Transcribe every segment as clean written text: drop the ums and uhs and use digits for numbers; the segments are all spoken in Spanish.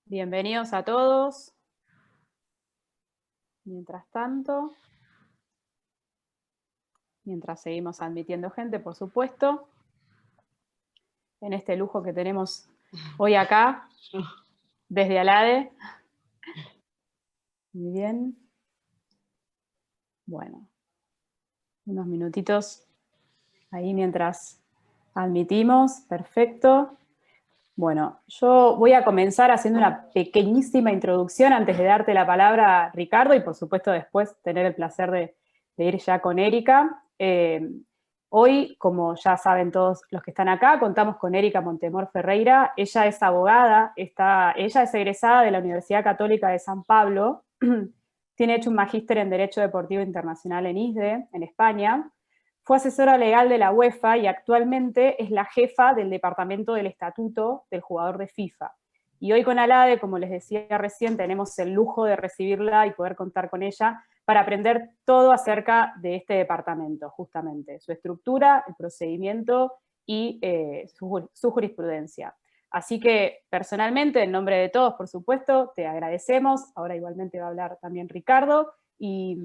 Bienvenidos a todos. Mientras tanto, mientras seguimos admitiendo gente, por supuesto, en este lujo que tenemos hoy acá, desde ALADE. Muy bien. Bueno, unos minutitos ahí mientras admitimos. Perfecto. Bueno, yo voy a comenzar haciendo una pequeñísima introducción antes de darte la palabra, Ricardo, y por supuesto después tener el placer de ir ya con Erika. Hoy, como ya saben todos los que están acá, contamos con Erika Montemor Ferreira. Ella es abogada, ella es egresada de la Universidad Católica de San Pablo, tiene hecho un magíster en Derecho Deportivo Internacional en ISDE, en España. Fue asesora legal de la UEFA y actualmente es la jefa del departamento del estatuto del jugador de FIFA. Y hoy con ALADE, como les decía recién, tenemos el lujo de recibirla y poder contar con ella para aprender todo acerca de este departamento, justamente, su estructura, el procedimiento y su jurisprudencia. Así que, personalmente, en nombre de todos, por supuesto, te agradecemos. Ahora igualmente va a hablar también Ricardo. Y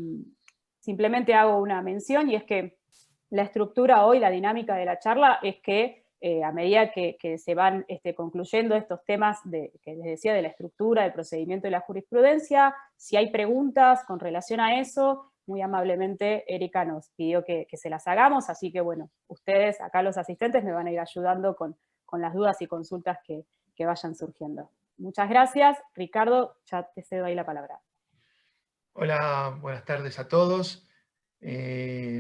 simplemente hago una mención, y es que la estructura hoy, la dinámica de la charla, es que a medida que se van concluyendo estos temas que les decía de la estructura, del procedimiento y la jurisprudencia, si hay preguntas con relación a eso, muy amablemente Erika nos pidió que se las hagamos, así que bueno, ustedes, acá los asistentes, me van a ir ayudando con las dudas y consultas que vayan surgiendo. Muchas gracias. Ricardo, ya te cedo ahí la palabra. Hola, buenas tardes a todos.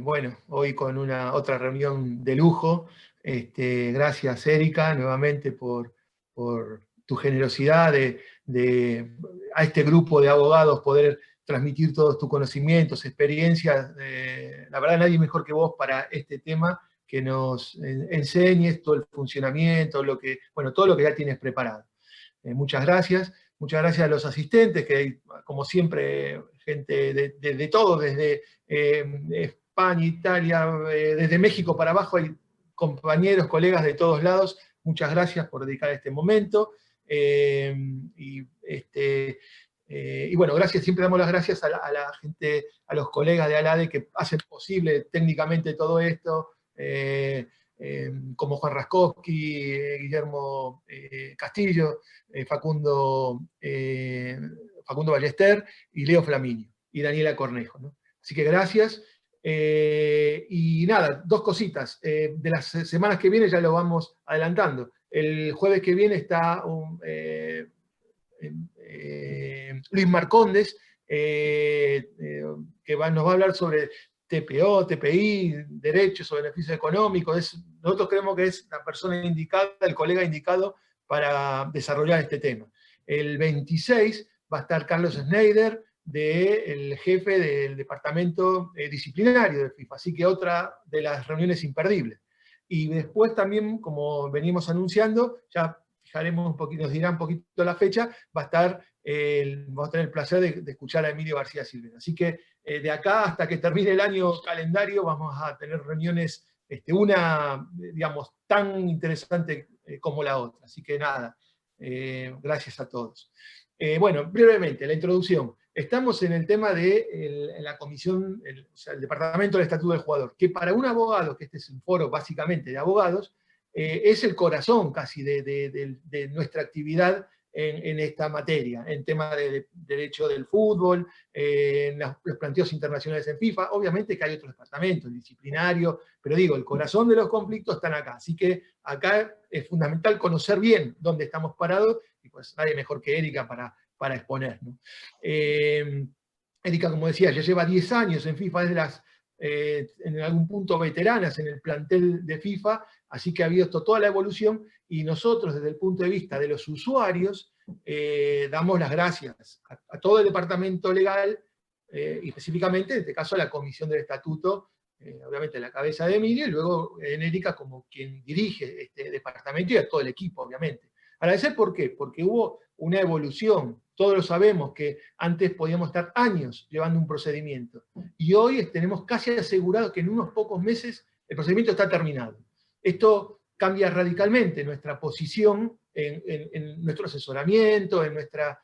Bueno, hoy con otra reunión de lujo. Gracias, Erika, nuevamente por tu generosidad a este grupo de abogados poder transmitir todos tus conocimientos, experiencias. La verdad, nadie mejor que vos para este tema, que nos enseñes todo el funcionamiento, todo lo que ya tienes preparado. Muchas gracias. Muchas gracias a los asistentes, que hay, como siempre, gente de todo, desde España, Italia, desde México para abajo, hay compañeros, colegas de todos lados. Muchas gracias por dedicar este momento. Y bueno, gracias, siempre damos las gracias a la gente, a los colegas de ALADE que hacen posible técnicamente todo esto. Como Juan Raskowski, Guillermo Castillo, Facundo Ballester y Leo Flaminio y Daniela Cornejo, ¿no? Así que gracias. Y nada, dos cositas. De las semanas que vienen ya lo vamos adelantando. El jueves que viene está Luis Marcondes, que nos va a hablar sobre TPO, TPI, derechos o beneficios económicos. Nosotros creemos que es la persona indicada, el colega indicado para desarrollar este tema. El 26 va a estar Carlos Schneider, el jefe del departamento disciplinario de FIFA, así que otra de las reuniones imperdibles. Y después también, como venimos anunciando, ya fijaremos un poquito, nos dirá un poquito la fecha, vamos a tener el placer de escuchar a Emilio García Silvera. Así que de acá hasta que termine el año calendario vamos a tener reuniones, una, digamos, tan interesante como la otra. Así que nada, gracias a todos. Bueno, brevemente, la introducción. Estamos en el tema de la comisión, o sea, el Departamento del Estatuto del Jugador, que para un abogado, que este es un foro básicamente de abogados, es el corazón casi de nuestra actividad en esta materia, en tema de derecho del fútbol, en los planteos internacionales en FIFA. Obviamente que hay otros departamentos, el disciplinario, pero digo, el corazón de los conflictos están acá. Así que acá es fundamental conocer bien dónde estamos parados, y pues nadie mejor que Erika para exponer, ¿no? Erika, como decía, ya lleva 10 años en FIFA, es de las, en algún punto, veteranas en el plantel de FIFA, así que ha habido toda la evolución, y nosotros, desde el punto de vista de los usuarios, damos las gracias a todo el departamento legal, y específicamente, en este caso, a la Comisión del Estatuto, obviamente la cabeza de Emilio, y luego Erika como quien dirige este departamento, y a todo el equipo, obviamente. Agradecer, ¿por qué? Porque hubo una evolución. Todos lo sabemos que antes podíamos estar años llevando un procedimiento, y hoy tenemos casi asegurado que en unos pocos meses el procedimiento está terminado. Esto cambia radicalmente nuestra posición en nuestro asesoramiento, en nuestra,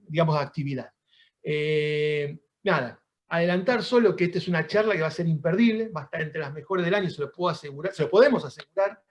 digamos, actividad. Nada, adelantar solo que esta es una charla que va a ser imperdible, va a estar entre las mejores del año, se lo puedo asegurar, se lo podemos asegurar,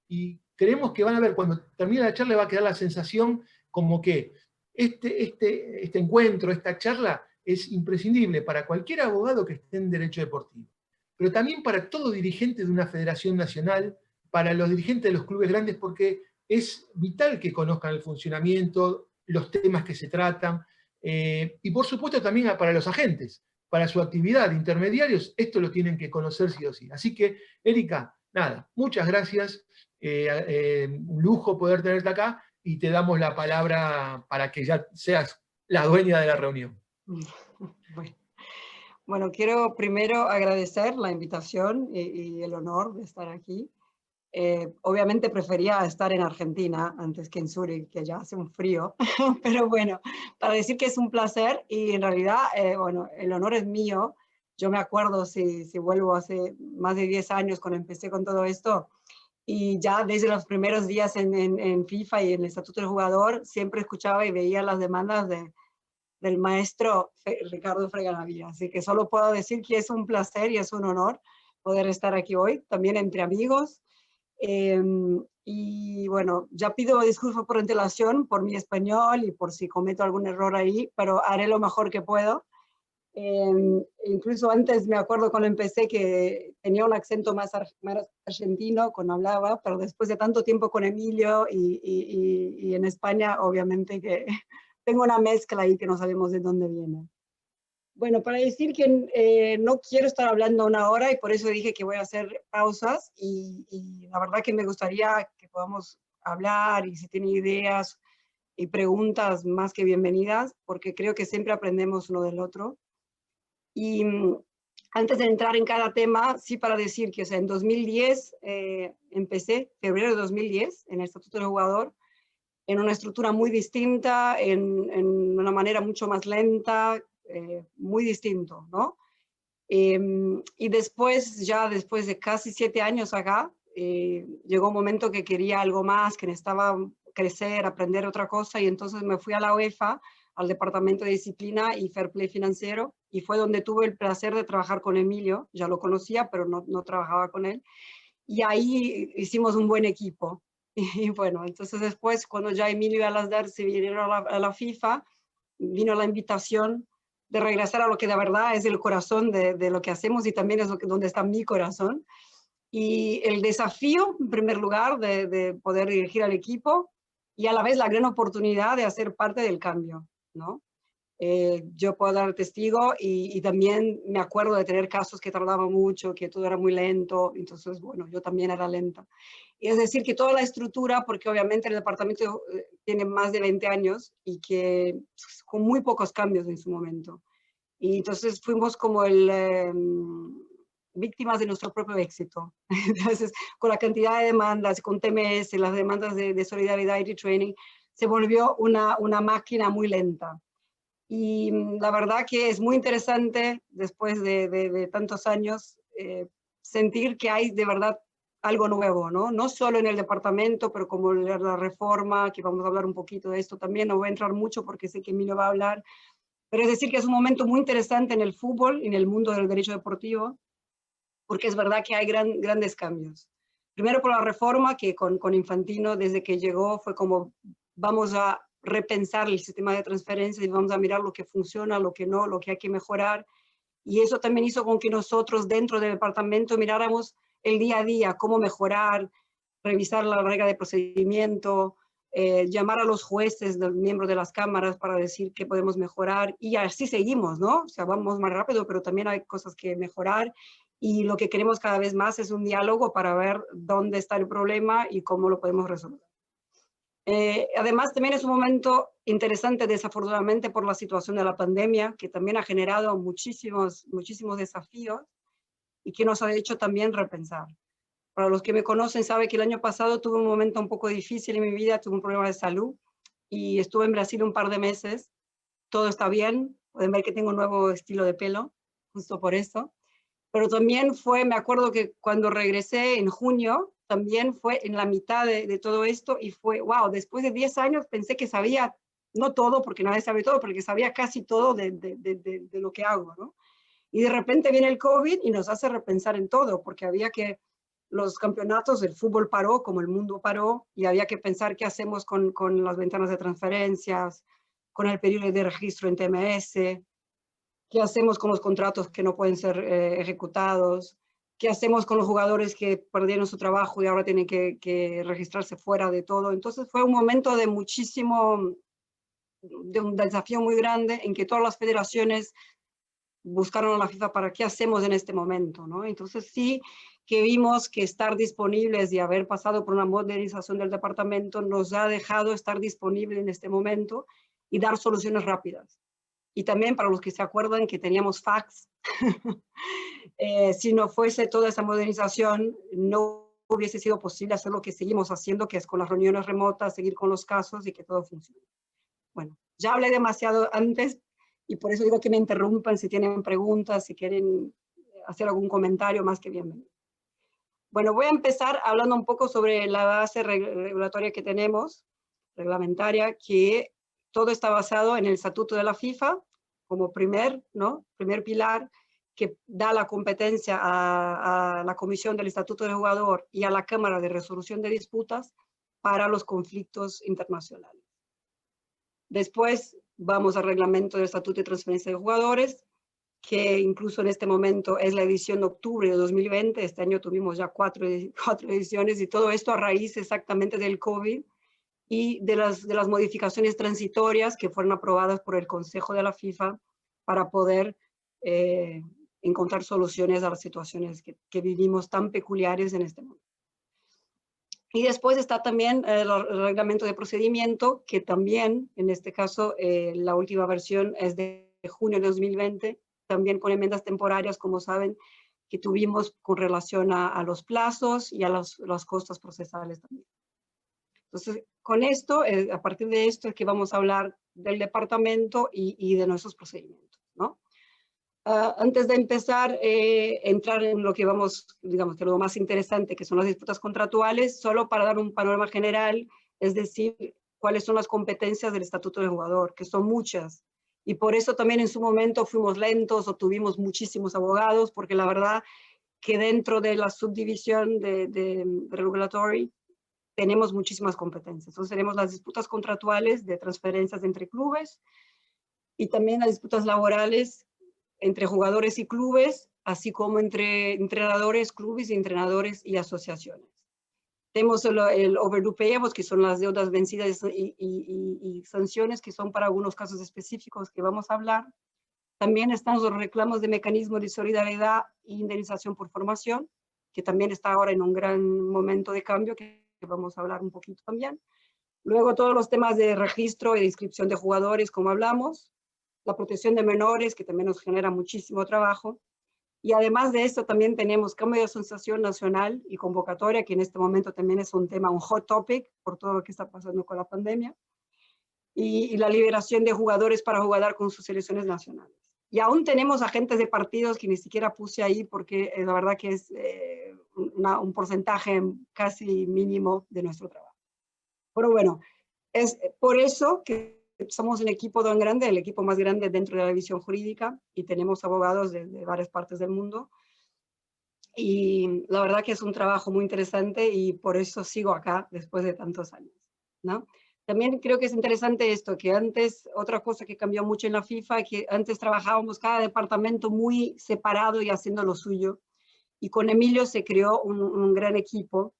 y creemos que van a ver, cuando termine la charla va a quedar la sensación como que este encuentro, esta charla, es imprescindible para cualquier abogado que esté en derecho deportivo, pero también para todo dirigente de una federación nacional, para los dirigentes de los clubes grandes, porque es vital que conozcan el funcionamiento, los temas que se tratan, y por supuesto también para los agentes, para su actividad de intermediarios, esto lo tienen que conocer sí o sí. Así que, Erika, nada, muchas gracias, un lujo poder tenerte acá, y te damos la palabra para que ya seas la dueña de la reunión. Bueno, quiero primero agradecer la invitación y el honor de estar aquí. Obviamente prefería estar en Argentina antes que en Zúrich, que ya hace un frío, pero bueno, para decir que es un placer y en realidad, bueno, el honor es mío. Yo me acuerdo, si vuelvo hace más de 10 años cuando empecé con todo esto, y ya desde los primeros días en FIFA y en el Estatuto del Jugador, siempre escuchaba y veía las demandas del maestro Ricardo Freganavía. Así que solo puedo decir que es un placer y es un honor poder estar aquí hoy, también entre amigos. Y bueno, ya pido disculpas por antelación, por mi español y por si cometo algún error ahí, pero haré lo mejor que puedo. Incluso antes me acuerdo cuando empecé que tenía un acento más argentino cuando hablaba, pero después de tanto tiempo con Emilio y en España, obviamente que tengo una mezcla ahí que no sabemos de dónde viene. Bueno, para decir que no quiero estar hablando una hora y por eso dije que voy a hacer pausas y la verdad que me gustaría que podamos hablar y si tienen ideas y preguntas más que bienvenidas, porque creo que siempre aprendemos uno del otro. Y antes de entrar en cada tema, sí para decir que o sea, en 2010 empecé, febrero de 2010, en el Estatuto del Jugador, en una estructura muy distinta, en una manera mucho más lenta, muy distinto, ¿no? Y después, ya después de casi 7 años acá, llegó un momento que quería algo más, que necesitaba crecer, aprender otra cosa, y entonces me fui a la UEFA, al Departamento de Disciplina y Fair Play Financiero, y fue donde tuve el placer de trabajar con Emilio. Ya lo conocía, pero no trabajaba con él. Y ahí hicimos un buen equipo. Y bueno, entonces después, cuando ya Emilio y Alasdair se vinieron a la FIFA, vino la invitación de regresar a lo que de verdad es el corazón de lo que hacemos y también es donde está mi corazón. Y el desafío, en primer lugar, de poder dirigir al equipo y a la vez la gran oportunidad de hacer parte del cambio, ¿no? Yo puedo dar testigo y también me acuerdo de tener casos que tardaban mucho, que todo era muy lento, entonces, bueno, yo también era lenta. Y es decir, que toda la estructura, porque obviamente el departamento tiene más de 20 años y que con muy pocos cambios en su momento. Y entonces fuimos como víctimas de nuestro propio éxito. Entonces, con la cantidad de demandas, con TMS, las demandas de solidaridad y de training, se volvió una máquina muy lenta. Y la verdad que es muy interesante, después de tantos años, sentir que hay de verdad algo nuevo, ¿no? No solo en el departamento, pero como la reforma, que vamos a hablar un poquito de esto también, no voy a entrar mucho porque sé que Emilio va a hablar, pero es decir que es un momento muy interesante en el fútbol, en el mundo del derecho deportivo, porque es verdad que hay grandes cambios. Primero por la reforma, que con Infantino, desde que llegó, fue como vamos a repensar el sistema de transferencias y vamos a mirar lo que funciona, lo que no, lo que hay que mejorar. Y eso también hizo con que nosotros dentro del departamento miráramos el día a día, cómo mejorar, revisar la regla de procedimiento, llamar a los jueces, los miembros de las cámaras para decir qué podemos mejorar. Y así seguimos, ¿no? O sea, vamos más rápido, pero también hay cosas que mejorar. Y lo que queremos cada vez más es un diálogo para ver dónde está el problema y cómo lo podemos resolver. Además, también es un momento interesante, desafortunadamente, por la situación de la pandemia, que también ha generado muchísimos desafíos y que nos ha hecho también repensar. Para los que me conocen, saben que el año pasado tuve un momento un poco difícil en mi vida, tuve un problema de salud y estuve en Brasil un par de meses. Todo está bien, pueden ver que tengo un nuevo estilo de pelo, justo por eso. Pero también me acuerdo que cuando regresé en junio, también fue en la mitad de todo esto y fue, wow, después de 10 años pensé que sabía, no todo, porque nadie sabe todo, pero que sabía casi todo de lo que hago, ¿no? Y de repente viene el COVID y nos hace repensar en todo, porque había que, los campeonatos, el fútbol paró, como el mundo paró, y había que pensar qué hacemos con las ventanas de transferencias, con el periodo de registro en TMS, qué hacemos con los contratos que no pueden ser ejecutados, qué hacemos con los jugadores que perdieron su trabajo y ahora tienen que registrarse fuera de todo. Entonces fue un momento de muchísimo, de un desafío muy grande en que todas las federaciones buscaron a la FIFA para qué hacemos en este momento, ¿no? Entonces sí que vimos que estar disponibles y haber pasado por una modernización del departamento nos ha dejado estar disponible en este momento y dar soluciones rápidas. Y también para los que se acuerdan que teníamos fax, si no fuese toda esa modernización, no hubiese sido posible hacer lo que seguimos haciendo, que es con las reuniones remotas, seguir con los casos y que todo funcione. Bueno, ya hablé demasiado antes y por eso digo que me interrumpan si tienen preguntas, si quieren hacer algún comentario, más que bienvenido. Bueno, voy a empezar hablando un poco sobre la base regulatoria que tenemos, reglamentaria, que todo está basado en el Estatuto de la FIFA como primer pilar, que da la competencia a la Comisión del Estatuto del Jugador y a la Cámara de Resolución de Disputas para los conflictos internacionales. Después vamos al Reglamento del Estatuto de Transferencia de Jugadores, que incluso en este momento es la edición de octubre de 2020. Este año tuvimos ya cuatro ediciones y todo esto a raíz exactamente del COVID y de las modificaciones transitorias que fueron aprobadas por el Consejo de la FIFA para poder encontrar soluciones a las situaciones que vivimos tan peculiares en este momento. Y después está también el reglamento de procedimiento, que también, en este caso, la última versión es de junio de 2020, también con enmiendas temporarias, como saben, que tuvimos con relación a los plazos y a las costas procesales también. Entonces, con esto, a partir de esto es que vamos a hablar del departamento y de nuestros procedimientos, ¿no? Antes de empezar, entrar en lo que vamos, digamos, que lo más interesante, que son las disputas contractuales, solo para dar un panorama general, es decir, cuáles son las competencias del Estatuto del Jugador, que son muchas. Y por eso también en su momento fuimos lentos o tuvimos muchísimos abogados, porque la verdad que dentro de la subdivisión de regulatory tenemos muchísimas competencias. Entonces tenemos las disputas contractuales de transferencias entre clubes y también las disputas laborales entre jugadores y clubes, así como entre entrenadores, clubes y entrenadores y asociaciones. Tenemos el overdue payables, que son las deudas vencidas y sanciones, que son para algunos casos específicos que vamos a hablar. También están los reclamos de mecanismo de solidaridad e indemnización por formación, que también está ahora en un gran momento de cambio, que vamos a hablar un poquito también. Luego todos los temas de registro y de inscripción de jugadores, como hablamos. La protección de menores, que también nos genera muchísimo trabajo. Y además de esto también tenemos cambio de asociación nacional y convocatoria, que en este momento también es un tema, un hot topic, por todo lo que está pasando con la pandemia. Y la liberación de jugadores para jugar con sus selecciones nacionales. Y aún tenemos agentes de partidos que ni siquiera puse ahí porque la verdad que es un porcentaje casi mínimo de nuestro trabajo. Pero bueno, es por eso que somos un equipo tan grande, el equipo más grande dentro de la división jurídica, y tenemos abogados de varias partes del mundo. Y la verdad que es un trabajo muy interesante y por eso sigo acá después de tantos años, ¿no? También creo que es interesante esto, que antes, otra cosa que cambió mucho en la FIFA, que antes trabajábamos cada departamento muy separado y haciendo lo suyo. Y con Emilio se creó un gran equipo.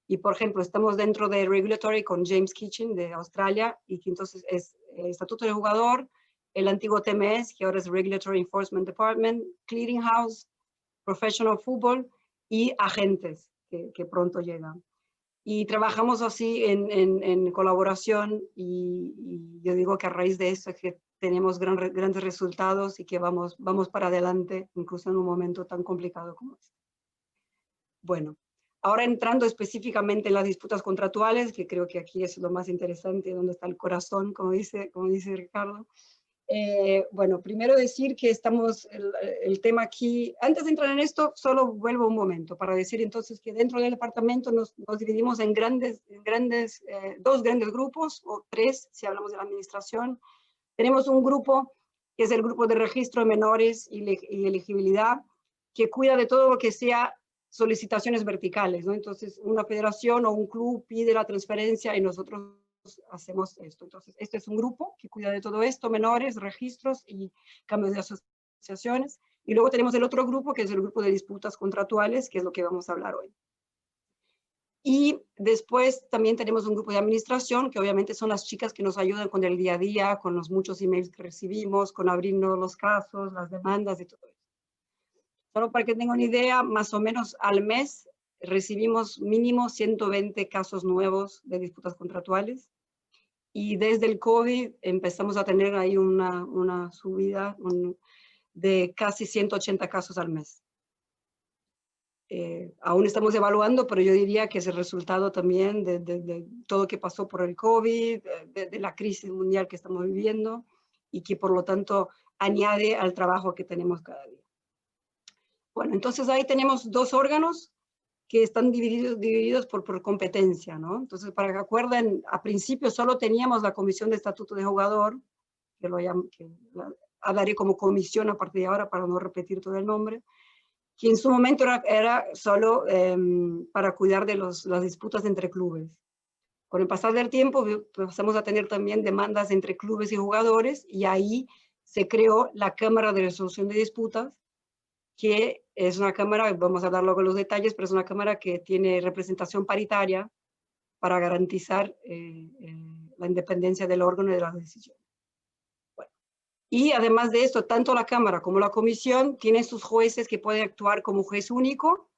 Y, por ejemplo, estamos dentro de Regulatory con James Kitchen de Australia, y que entonces es el Estatuto del Jugador, el antiguo TMS, que ahora es Regulatory Enforcement Department, Clearing House, Professional Football y agentes que pronto llegan. Y trabajamos así en colaboración y yo digo que a raíz de eso es que tenemos grandes resultados y que vamos para adelante, incluso en un momento tan complicado como este. Bueno. Ahora entrando específicamente en las disputas contractuales, que creo que aquí es lo más interesante, donde está el corazón, como dice Ricardo. Bueno, primero decir que estamos, el tema aquí, antes de entrar en esto, solo vuelvo un momento para decir entonces que dentro del departamento nos dividimos en dos grandes grupos, o tres si hablamos de la administración. Tenemos un grupo que es el grupo de registro de menores y elegibilidad, que cuida de todo lo que sea solicitaciones verticales, ¿no? Entonces, una federación o un club pide la transferencia y nosotros hacemos esto. Entonces, este es un grupo que cuida de todo esto, menores, registros y cambios de asociaciones. Y luego tenemos el otro grupo, que es el grupo de disputas contractuales, que es lo que vamos a hablar hoy. Y después también tenemos un grupo de administración, que obviamente son las chicas que nos ayudan con el día a día, con los muchos emails que recibimos, con abrirnos los casos, las demandas y todo eso. Solo para que tengan una idea, más o menos al mes recibimos mínimo 120 casos nuevos de disputas contractuales. Y desde el COVID empezamos a tener ahí una subida de casi 180 casos al mes. Aún estamos evaluando, pero yo diría que es el resultado también de todo lo que pasó por el COVID, de la crisis mundial que estamos viviendo y que por lo tanto añade al trabajo que tenemos cada día. Bueno, entonces ahí tenemos dos órganos que están divididos por competencia, ¿no? Entonces, para que acuerden, a principio solo teníamos la Comisión de Estatuto de Jugador, que hablaré como comisión a partir de ahora para no repetir todo el nombre, que en su momento era solo para cuidar de las disputas entre clubes. Con el pasar del tiempo pasamos a tener también demandas entre clubes y jugadores, y ahí se creó la Cámara de Resolución de Disputas, que es una cámara, vamos a hablar luego los detalles, pero es una cámara que tiene representación paritaria para garantizar la independencia del órgano y de las decisiones. Bueno. Y además de esto, tanto la Cámara como la Comisión tienen sus jueces que pueden actuar como juez único,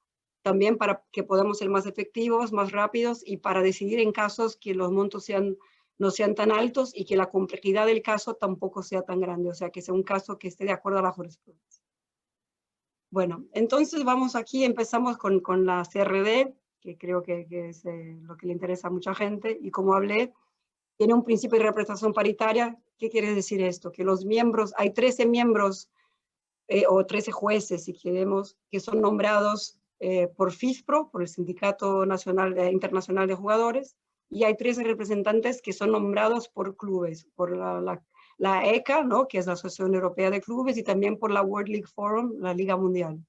también para que podamos ser más efectivos, más rápidos y para decidir en casos que los montos no sean tan altos y que la complejidad del caso tampoco sea tan grande, o sea, que sea un caso que esté de acuerdo a la jurisprudencia. Bueno, entonces vamos aquí, empezamos con la CRD, que creo que es lo que le interesa a mucha gente, y como hablé, tiene un principio de representación paritaria. ¿Qué quiere decir esto? Que los miembros, hay 13 miembros o 13 jueces, si queremos, que son nombrados por FISPRO, por el Sindicato Internacional de Jugadores, y hay 13 representantes que son nombrados por clubes, por la ECA, ¿no? Que es la Asociación Europea de Clubes, y también por la World League Forum, la Liga Mundial.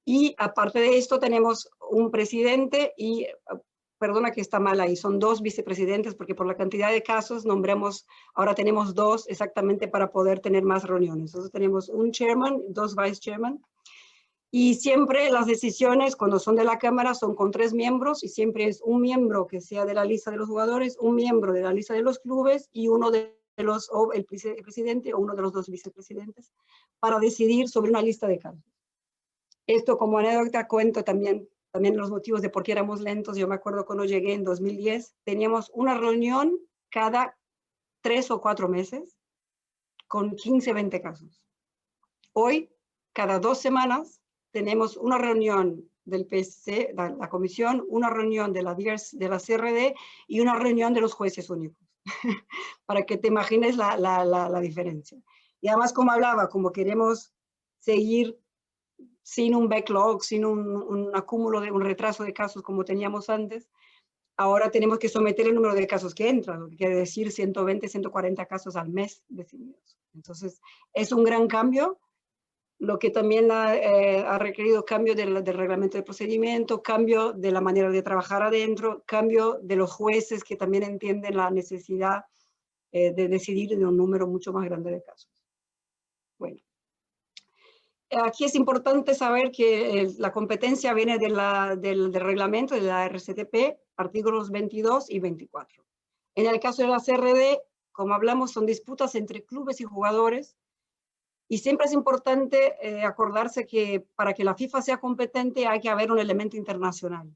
Y aparte de esto tenemos un presidente y, perdona que está mal ahí, son dos vicepresidentes porque por la cantidad de casos ahora tenemos dos exactamente para poder tener más reuniones. Entonces tenemos un chairman, dos vice chairman, y siempre las decisiones cuando son de la Cámara son con 3 miembros y siempre es un miembro que sea de la lista de los jugadores, un miembro de la lista de los clubes y uno de el presidente o uno de los dos vicepresidentes para decidir sobre una lista de casos. Esto como anécdota cuento también los motivos de por qué éramos lentos. Yo me acuerdo cuando llegué en 2010, teníamos una reunión cada 3 o 4 meses con 15, 20 casos. Hoy, cada 2 semanas, tenemos una reunión del PSC, la comisión, una reunión de la CRD y una reunión de los jueces únicos. Para que te imagines la diferencia. Y además, como hablaba, como queremos seguir sin un backlog, sin un acúmulo un retraso de casos como teníamos antes, ahora tenemos que someter el número de casos que entran, lo que quiere decir 120, 140 casos al mes decididos. Entonces, es un gran cambio, lo que también ha requerido cambio del reglamento de procedimiento, cambio de la manera de trabajar adentro, cambio de los jueces que también entienden la necesidad de decidir en un número mucho más grande de casos. Bueno. Aquí es importante saber que la competencia viene del reglamento de la RCTP, artículos 22 y 24. En el caso de la CRD, como hablamos, son disputas entre clubes y jugadores, y siempre es importante acordarse que para que la FIFA sea competente hay que haber un elemento internacional.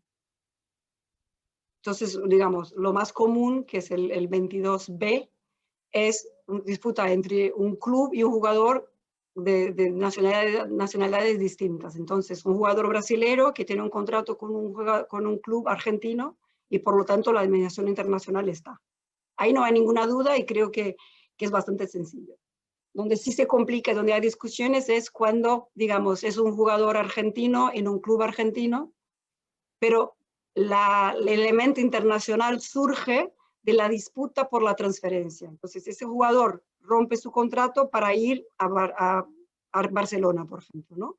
Entonces, digamos, lo más común, que es el 22B, es una disputa entre un club y un jugador de nacionalidades distintas. Entonces, un jugador brasilero que tiene un contrato con un club argentino y por lo tanto la dimensión internacional está. Ahí no hay ninguna duda y creo que que es bastante sencillo. Donde sí se complica, donde hay discusiones, es cuando, digamos, es un jugador argentino en un club argentino, pero el elemento internacional surge de la disputa por la transferencia. Entonces, ese jugador rompe su contrato para ir a Barcelona, por ejemplo, ¿no?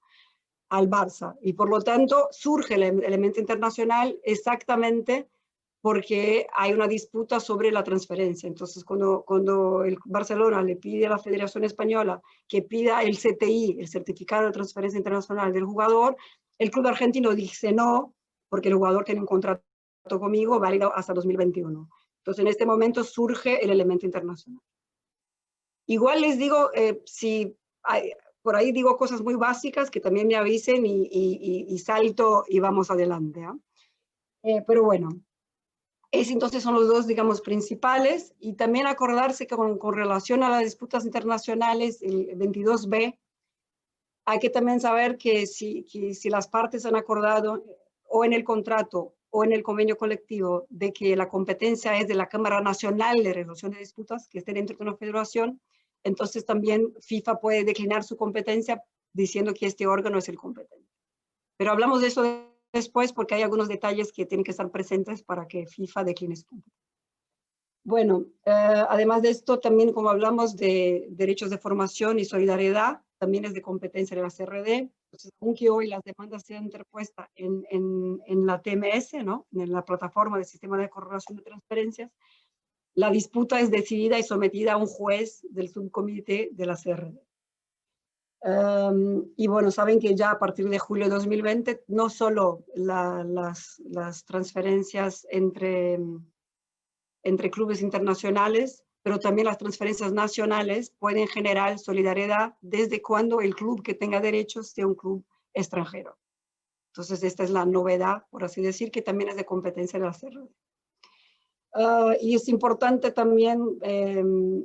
Al Barça. Y por lo tanto, surge el elemento internacional exactamente porque hay una disputa sobre la transferencia. Entonces, cuando el Barcelona le pide a la Federación Española que pida el CTI, el Certificado de Transferencia Internacional del jugador, el club argentino dice no, porque el jugador tiene un contrato conmigo válido hasta 2021. Entonces, en este momento surge el elemento internacional. Igual les digo, si por ahí digo cosas muy básicas, que también me avisen y salto y vamos adelante. Pero bueno, entonces son los dos, digamos, principales. Y también acordarse que con relación a las disputas internacionales, el 22b, hay que también saber que si las partes han acordado o en el contrato o en el convenio colectivo de que la competencia es de la Cámara Nacional de Resolución de Disputas, que esté dentro de una federación, entonces también FIFA puede declinar su competencia diciendo que este órgano es el competente. Pero hablamos de eso después porque hay algunos detalles que tienen que estar presentes para que FIFA decline su competencia. Bueno, además de esto, también como hablamos de derechos de formación y solidaridad, también es de competencia de la CRD. Entonces, aunque hoy las demandas sean interpuestas en la TMS, ¿no? En la plataforma del sistema de correlación de transferencias, la disputa es decidida y sometida a un juez del subcomité de la CRD. Y bueno, saben que ya a partir de julio de 2020, no solo las transferencias entre clubes internacionales, pero también las transferencias nacionales pueden generar solidaridad desde cuando el club que tenga derechos sea un club extranjero. Entonces, esta es la novedad, por así decir, que también es de competencia de la CRD. Y es importante también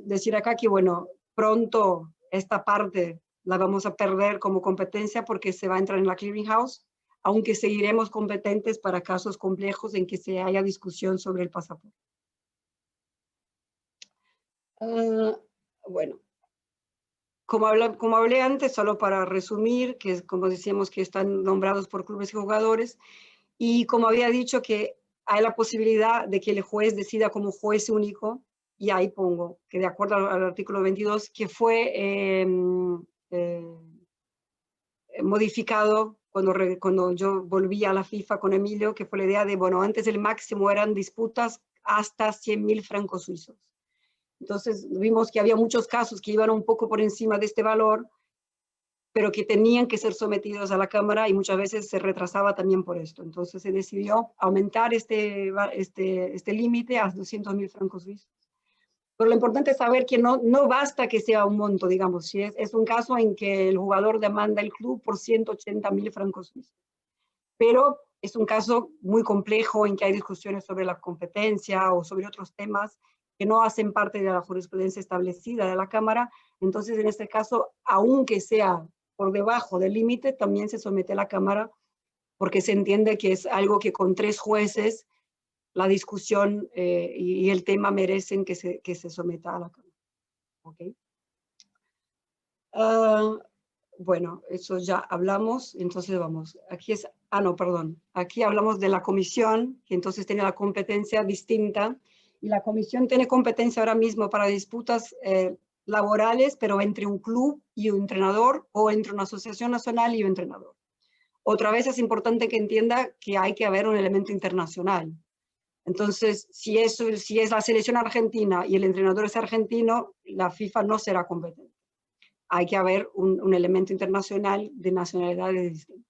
decir acá que, bueno, pronto esta parte la vamos a perder como competencia porque se va a entrar en la clearing house, aunque seguiremos competentes para casos complejos en que se haya discusión sobre el pasaporte. Bueno, como hablé antes, solo para resumir, que como decíamos que están nombrados por clubes y jugadores, y como había dicho que hay la posibilidad de que el juez decida como juez único, y ahí pongo que de acuerdo al artículo 22, que fue modificado cuando yo volví a la FIFA con Emilio, que fue la idea de, bueno, antes el máximo eran disputas hasta 100.000 francos suizos. Entonces vimos que había muchos casos que iban un poco por encima de este valor, pero que tenían que ser sometidos a la Cámara y muchas veces se retrasaba también por esto. Entonces se decidió aumentar este límite a 200.000 francos suizos. Pero lo importante es saber que no basta que sea un monto, digamos, si es un caso en que el jugador demanda el club por 180.000 francos suizos. Pero es un caso muy complejo en que hay discusiones sobre la competencia o sobre otros temas que no hacen parte de la jurisprudencia establecida de la Cámara. Entonces, en este caso, aunque sea por debajo del límite, también se somete a la Cámara porque se entiende que es algo que con 3 jueces la discusión y el tema merecen que se someta a la Cámara. ¿Okay? Bueno, eso ya hablamos, entonces vamos. Aquí es, no, perdón. Aquí hablamos de la comisión, que entonces tiene la competencia distinta. Y la comisión tiene competencia ahora mismo para disputas laborales, pero entre un club y un entrenador o entre una asociación nacional y un entrenador. Otra vez es importante que entienda que hay que haber un elemento internacional. Entonces, si es la selección argentina y el entrenador es argentino, la FIFA no será competente. Hay que haber un elemento internacional de nacionalidades distintas.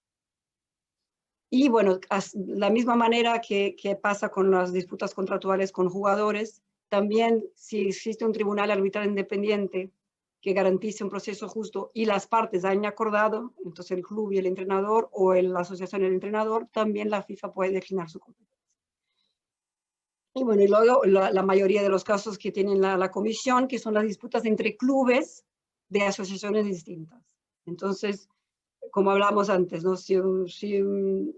Y bueno, la misma manera que pasa con las disputas contractuales con jugadores, también si existe un tribunal arbitral independiente que garantice un proceso justo y las partes hayan acordado, entonces el club y el entrenador o la asociación y el entrenador, también la FIFA puede declinar su competencia. Y bueno, y luego la mayoría de los casos que tienen la comisión, que son las disputas entre clubes de asociaciones distintas. Entonces, como hablamos antes, ¿no? Si un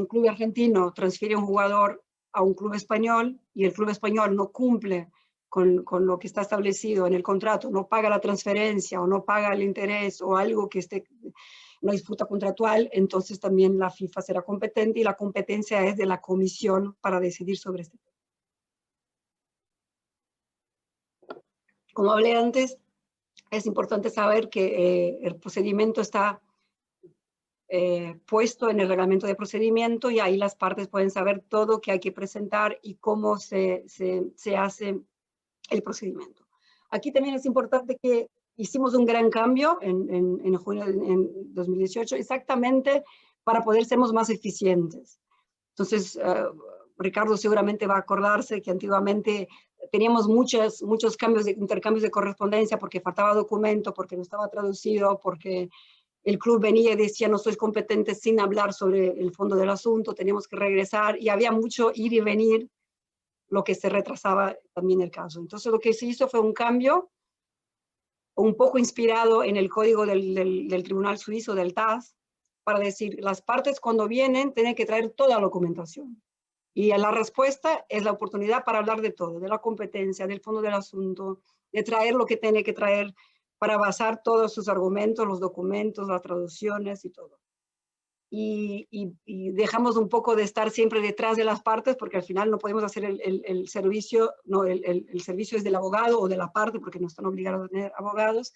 club argentino transfiere un jugador a un club español y el club español no cumple con lo que está establecido en el contrato, no paga la transferencia o no paga el interés o algo que esté una disputa contractual, entonces también la FIFA será competente y la competencia es de la comisión para decidir sobre este tema. Como hablé antes, es importante saber que el procedimiento está puesto en el reglamento de procedimiento y ahí las partes pueden saber todo que hay que presentar y cómo se hace el procedimiento. Aquí también es importante que hicimos un gran cambio en junio de 2018, exactamente para poder ser más eficientes. Entonces, Ricardo seguramente va a acordarse que antiguamente teníamos muchos intercambios de correspondencia porque faltaba documento, porque no estaba traducido, porque el club venía y decía no sois competentes sin hablar sobre el fondo del asunto, teníamos que regresar y había mucho ir y venir, lo que se retrasaba también el caso. Entonces lo que se hizo fue un cambio un poco inspirado en el código del Tribunal Suizo, del TAS, para decir, las partes cuando vienen tienen que traer toda la documentación. Y la respuesta es la oportunidad para hablar de todo, de la competencia, del fondo del asunto, de traer lo que tiene que traer para basar todos sus argumentos, los documentos, las traducciones y todo. Y dejamos un poco de estar siempre detrás de las partes porque al final no podemos hacer el servicio, no, el servicio es del abogado o de la parte porque no están obligados a tener abogados,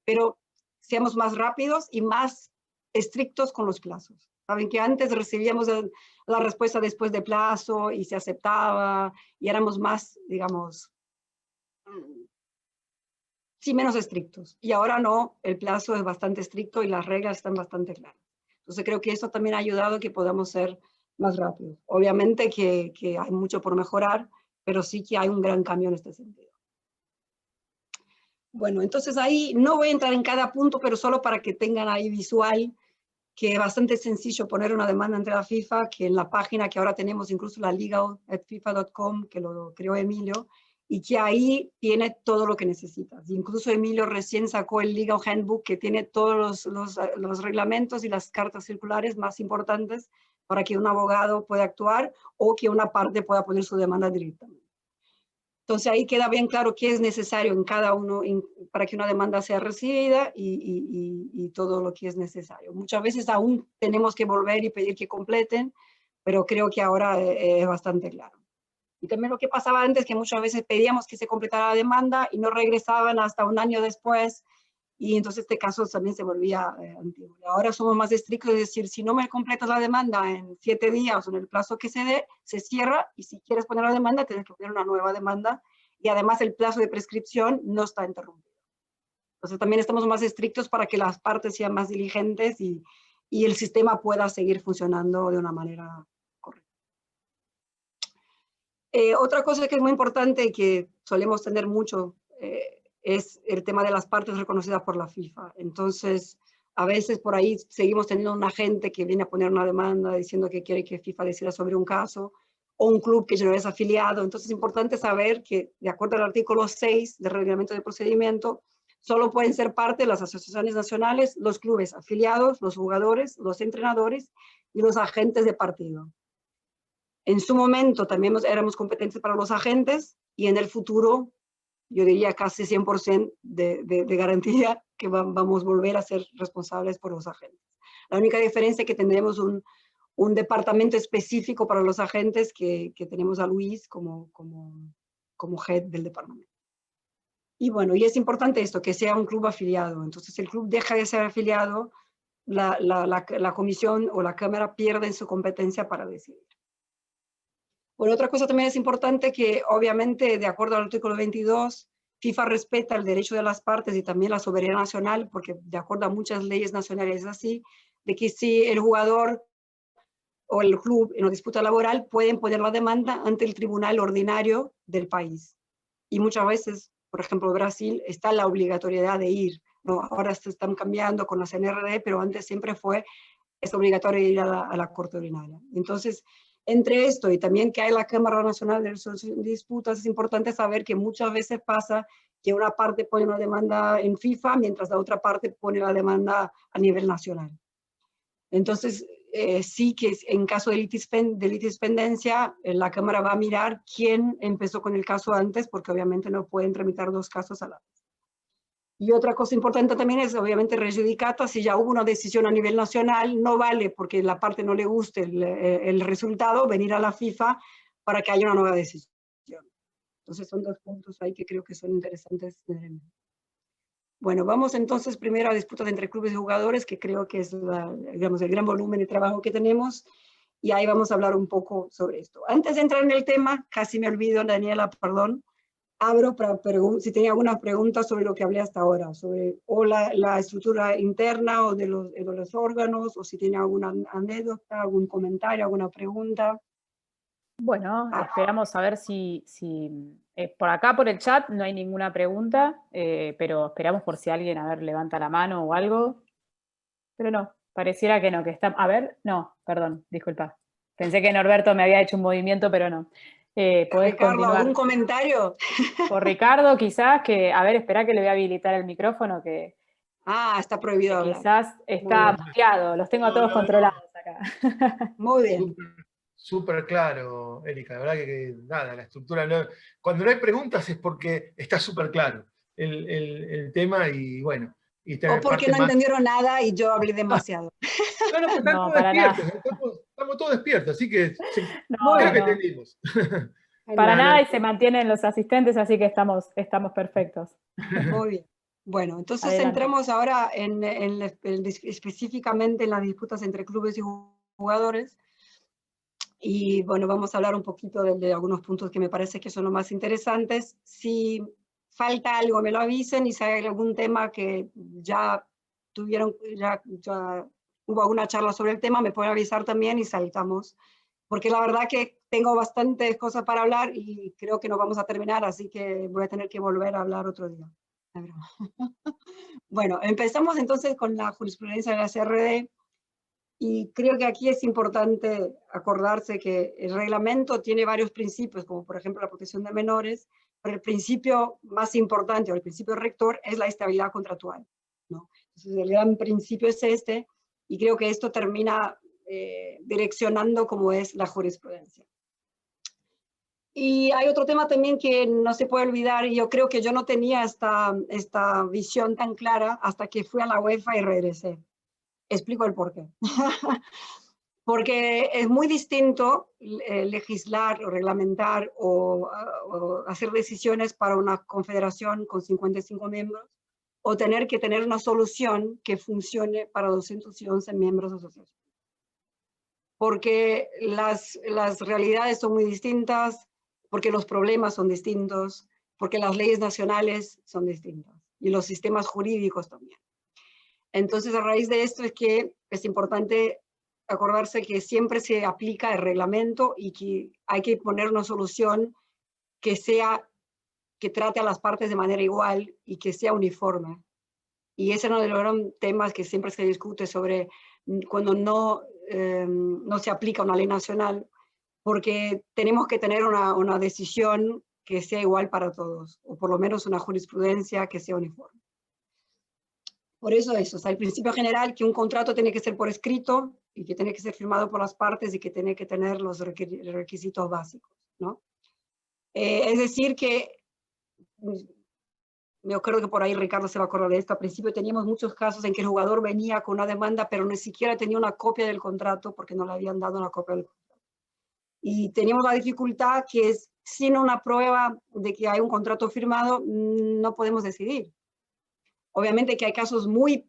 pero seamos más rápidos y más estrictos con los plazos. Saben que antes recibíamos la respuesta después de plazo y se aceptaba y éramos más, digamos, sí, menos estrictos. Y ahora no, el plazo es bastante estricto y las reglas están bastante claras. Entonces creo que eso también ha ayudado a que podamos ser más rápidos. Obviamente que hay mucho por mejorar, pero sí que hay un gran cambio en este sentido. Bueno, entonces ahí no voy a entrar en cada punto, pero solo para que tengan ahí visual que es bastante sencillo poner una demanda ante la FIFA, que en la página que ahora tenemos, incluso la legal@fifa.com, que lo creó Emilio, y que ahí tiene todo lo que necesitas. Incluso Emilio recién sacó el Legal Handbook, que tiene todos los reglamentos y las cartas circulares más importantes para que un abogado pueda actuar o que una parte pueda poner su demanda directamente. Entonces ahí queda bien claro qué es necesario en cada uno para que una demanda sea recibida y todo lo que es necesario. Muchas veces aún tenemos que volver y pedir que completen, pero creo que ahora es bastante claro. Y también lo que pasaba antes, que muchas veces pedíamos que se completara la demanda y no regresaban hasta un año después, y entonces este caso también se volvía antiguo. Ahora somos más estrictos, es decir, si no me completas la demanda en 7 días o en el plazo que se dé, se cierra, y si quieres poner la demanda, tienes que poner una nueva demanda, y además el plazo de prescripción no está interrumpido. Entonces también estamos más estrictos para que las partes sean más diligentes y el sistema pueda seguir funcionando de una manera correcta. Otra cosa que es muy importante y que solemos tener mucho es el tema de las partes reconocidas por la FIFA. Entonces, a veces por ahí seguimos teniendo un agente que viene a poner una demanda diciendo que quiere que FIFA decida sobre un caso, o un club que ya no es afiliado. Entonces es importante saber que, de acuerdo al artículo 6 del reglamento de procedimiento, solo pueden ser parte de las asociaciones nacionales los clubes afiliados, los jugadores, los entrenadores y los agentes de partido. En su momento también éramos competentes para los agentes y en el futuro, yo diría casi 100% de garantía que vamos a volver a ser responsables por los agentes. La única diferencia es que tendremos un departamento específico para los agentes que tenemos a Luis como head del departamento. Y bueno, y es importante esto, que sea un club afiliado. Entonces el club deja de ser afiliado, la comisión o la cámara pierde su competencia para decidir. Bueno, otra cosa también es importante que obviamente de acuerdo al artículo 22, FIFA respeta el derecho de las partes y también la soberanía nacional, porque de acuerdo a muchas leyes nacionales es así, de que si el jugador o el club en una disputa laboral pueden poner la demanda ante el tribunal ordinario del país. Y muchas veces, por ejemplo, Brasil, está la obligatoriedad de ir. ¿No? Ahora se están cambiando con la CNRD, pero antes siempre es obligatorio ir a la corte ordinaria. Entonces, entre esto y también que hay la Cámara Nacional de Disputas, es importante saber que muchas veces pasa que una parte pone una demanda en FIFA, mientras la otra parte pone la demanda a nivel nacional. Entonces, sí que en caso de litispendencia, la Cámara va a mirar quién empezó con el caso antes, porque obviamente no pueden tramitar 2 casos a la vez. Y otra cosa importante también es, obviamente, res judicata. Si ya hubo una decisión a nivel nacional, no vale, porque la parte no le guste el resultado, venir a la FIFA para que haya una nueva decisión. Entonces son 2 puntos ahí que creo que son interesantes. Bueno, vamos entonces primero a disputas entre clubes y jugadores, que creo que es digamos, el gran volumen de trabajo que tenemos, y ahí vamos a hablar un poco sobre esto. Antes de entrar en el tema, casi me olvido, Daniela, perdón, abro para si tenía alguna pregunta sobre lo que hablé hasta ahora, sobre o la estructura interna o de los órganos, o si tiene alguna anécdota, algún comentario, alguna pregunta. Bueno, esperamos a ver si por acá, por el chat, no hay ninguna pregunta, pero esperamos por si alguien, a ver, levanta la mano o algo. Pero no, pareciera que no, que está... A ver, no, perdón, disculpa. Pensé que Norberto me había hecho un movimiento, pero no. Podés Ricardo, continuar. ¿algún comentario? Por Ricardo, quizás, que... A ver, espera que le voy a habilitar el micrófono, que... Está prohibido hablar. Quizás está muteado, los tengo a todos controlados acá. Muy bien. Súper claro, Erika, la verdad que nada, la estructura, cuando no hay preguntas es porque está súper claro el tema y bueno. Y O porque no entendieron nada y yo hablé demasiado. No, pues están todos despiertos, estamos todos despiertos, así que creo que entendimos. Para nada, y se mantienen los asistentes, así que estamos perfectos. Muy bien. Bueno, entonces entramos ahora específicamente en las disputas entre clubes y jugadores. Y bueno, vamos a hablar un poquito de algunos puntos que me parece que son los más interesantes. Si falta algo, me lo avisen, y si hay algún tema que ya tuvieron, ya hubo alguna charla sobre el tema, me pueden avisar también y saltamos. Porque la verdad que tengo bastantes cosas para hablar y creo que no vamos a terminar, así que voy a tener que volver a hablar otro día. Bueno, empezamos entonces con la jurisprudencia de la CRD. Y creo que aquí es importante acordarse que el reglamento tiene varios principios, como por ejemplo la protección de menores, pero el principio más importante, o el principio rector, es la estabilidad contractual, ¿no? Entonces el gran principio es este, y creo que esto termina direccionando cómo es la jurisprudencia. Y hay otro tema también que no se puede olvidar, y yo creo que yo no tenía esta visión tan clara hasta que fui a la UEFA y regresé. Explico el porqué. Porque es muy distinto legislar o reglamentar o hacer decisiones para una confederación con 55 miembros o tener que tener una solución que funcione para 211 miembros de asociación. Porque las realidades son muy distintas, porque los problemas son distintos, porque las leyes nacionales son distintas y los sistemas jurídicos también. Entonces, a raíz de esto es que es importante acordarse que siempre se aplica el reglamento y que hay que poner una solución que trate a las partes de manera igual y que sea uniforme. Y ese es uno de los temas que siempre se discute sobre cuando no se aplica una ley nacional, porque tenemos que tener una decisión que sea igual para todos, o por lo menos una jurisprudencia que sea uniforme. Por eso o sea, el principio general que un contrato tiene que ser por escrito y que tiene que ser firmado por las partes y que tiene que tener los requisitos básicos, ¿no? Es decir que, me acuerdo que por ahí Ricardo se va a acordar de esto, al principio teníamos muchos casos en que el jugador venía con una demanda, pero ni siquiera tenía una copia del contrato porque no le habían dado una copia del contrato. Y teníamos la dificultad que es, sin una prueba de que hay un contrato firmado, no podemos decidir. Obviamente que hay casos muy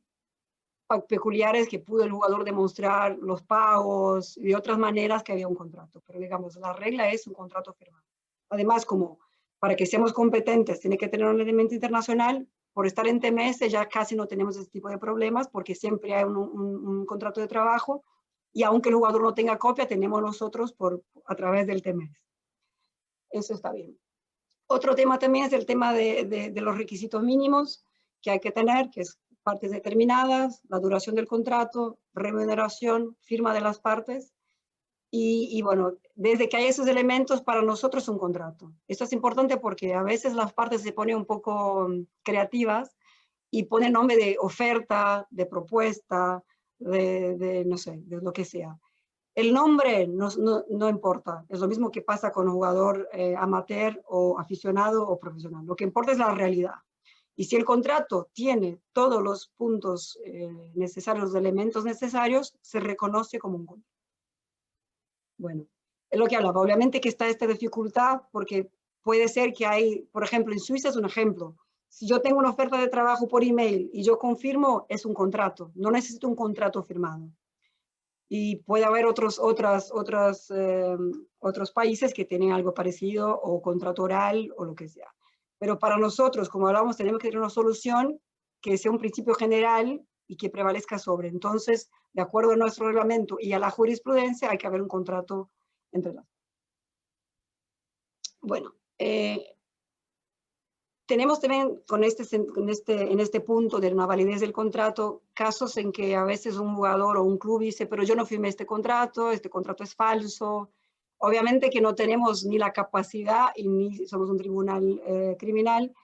peculiares que pudo el jugador demostrar los pagos y de otras maneras que había un contrato, pero digamos, la regla es un contrato firmado. Además, como para que seamos competentes tiene que tener un elemento internacional, por estar en TMS ya casi no tenemos ese tipo de problemas porque siempre hay un contrato de trabajo y aunque el jugador no tenga copia, tenemos nosotros a través del TMS. Eso está bien. Otro tema también es el tema de los requisitos mínimos que hay que tener, que es partes determinadas, la duración del contrato, remuneración, firma de las partes. Y bueno, desde que hay esos elementos, para nosotros es un contrato. Esto es importante porque a veces las partes se ponen un poco creativas y ponen nombre de oferta, de propuesta, no sé, de lo que sea. El nombre no importa, es lo mismo que pasa con un jugador amateur o aficionado o profesional. Lo que importa es la realidad. Y si el contrato tiene todos los puntos necesarios, los elementos necesarios, se reconoce como un contrato. Bueno, es lo que hablaba. Obviamente que está esta dificultad porque puede ser que hay, por ejemplo, en Suiza es un ejemplo. Si yo tengo una oferta de trabajo por email y yo confirmo, es un contrato. No necesito un contrato firmado. Y puede haber otros países que tienen algo parecido o contrato oral o lo que sea. Pero para nosotros, como hablamos, tenemos que tener una solución que sea un principio general y que prevalezca sobre. Entonces, de acuerdo a nuestro reglamento y a la jurisprudencia, hay que haber un contrato entre las. Bueno, tenemos también en este punto de una validez del contrato, casos en que a veces un jugador o un club dice, pero yo no firmé este contrato es falso. Obviamente que no tenemos ni la capacidad y ni somos un tribunal criminal.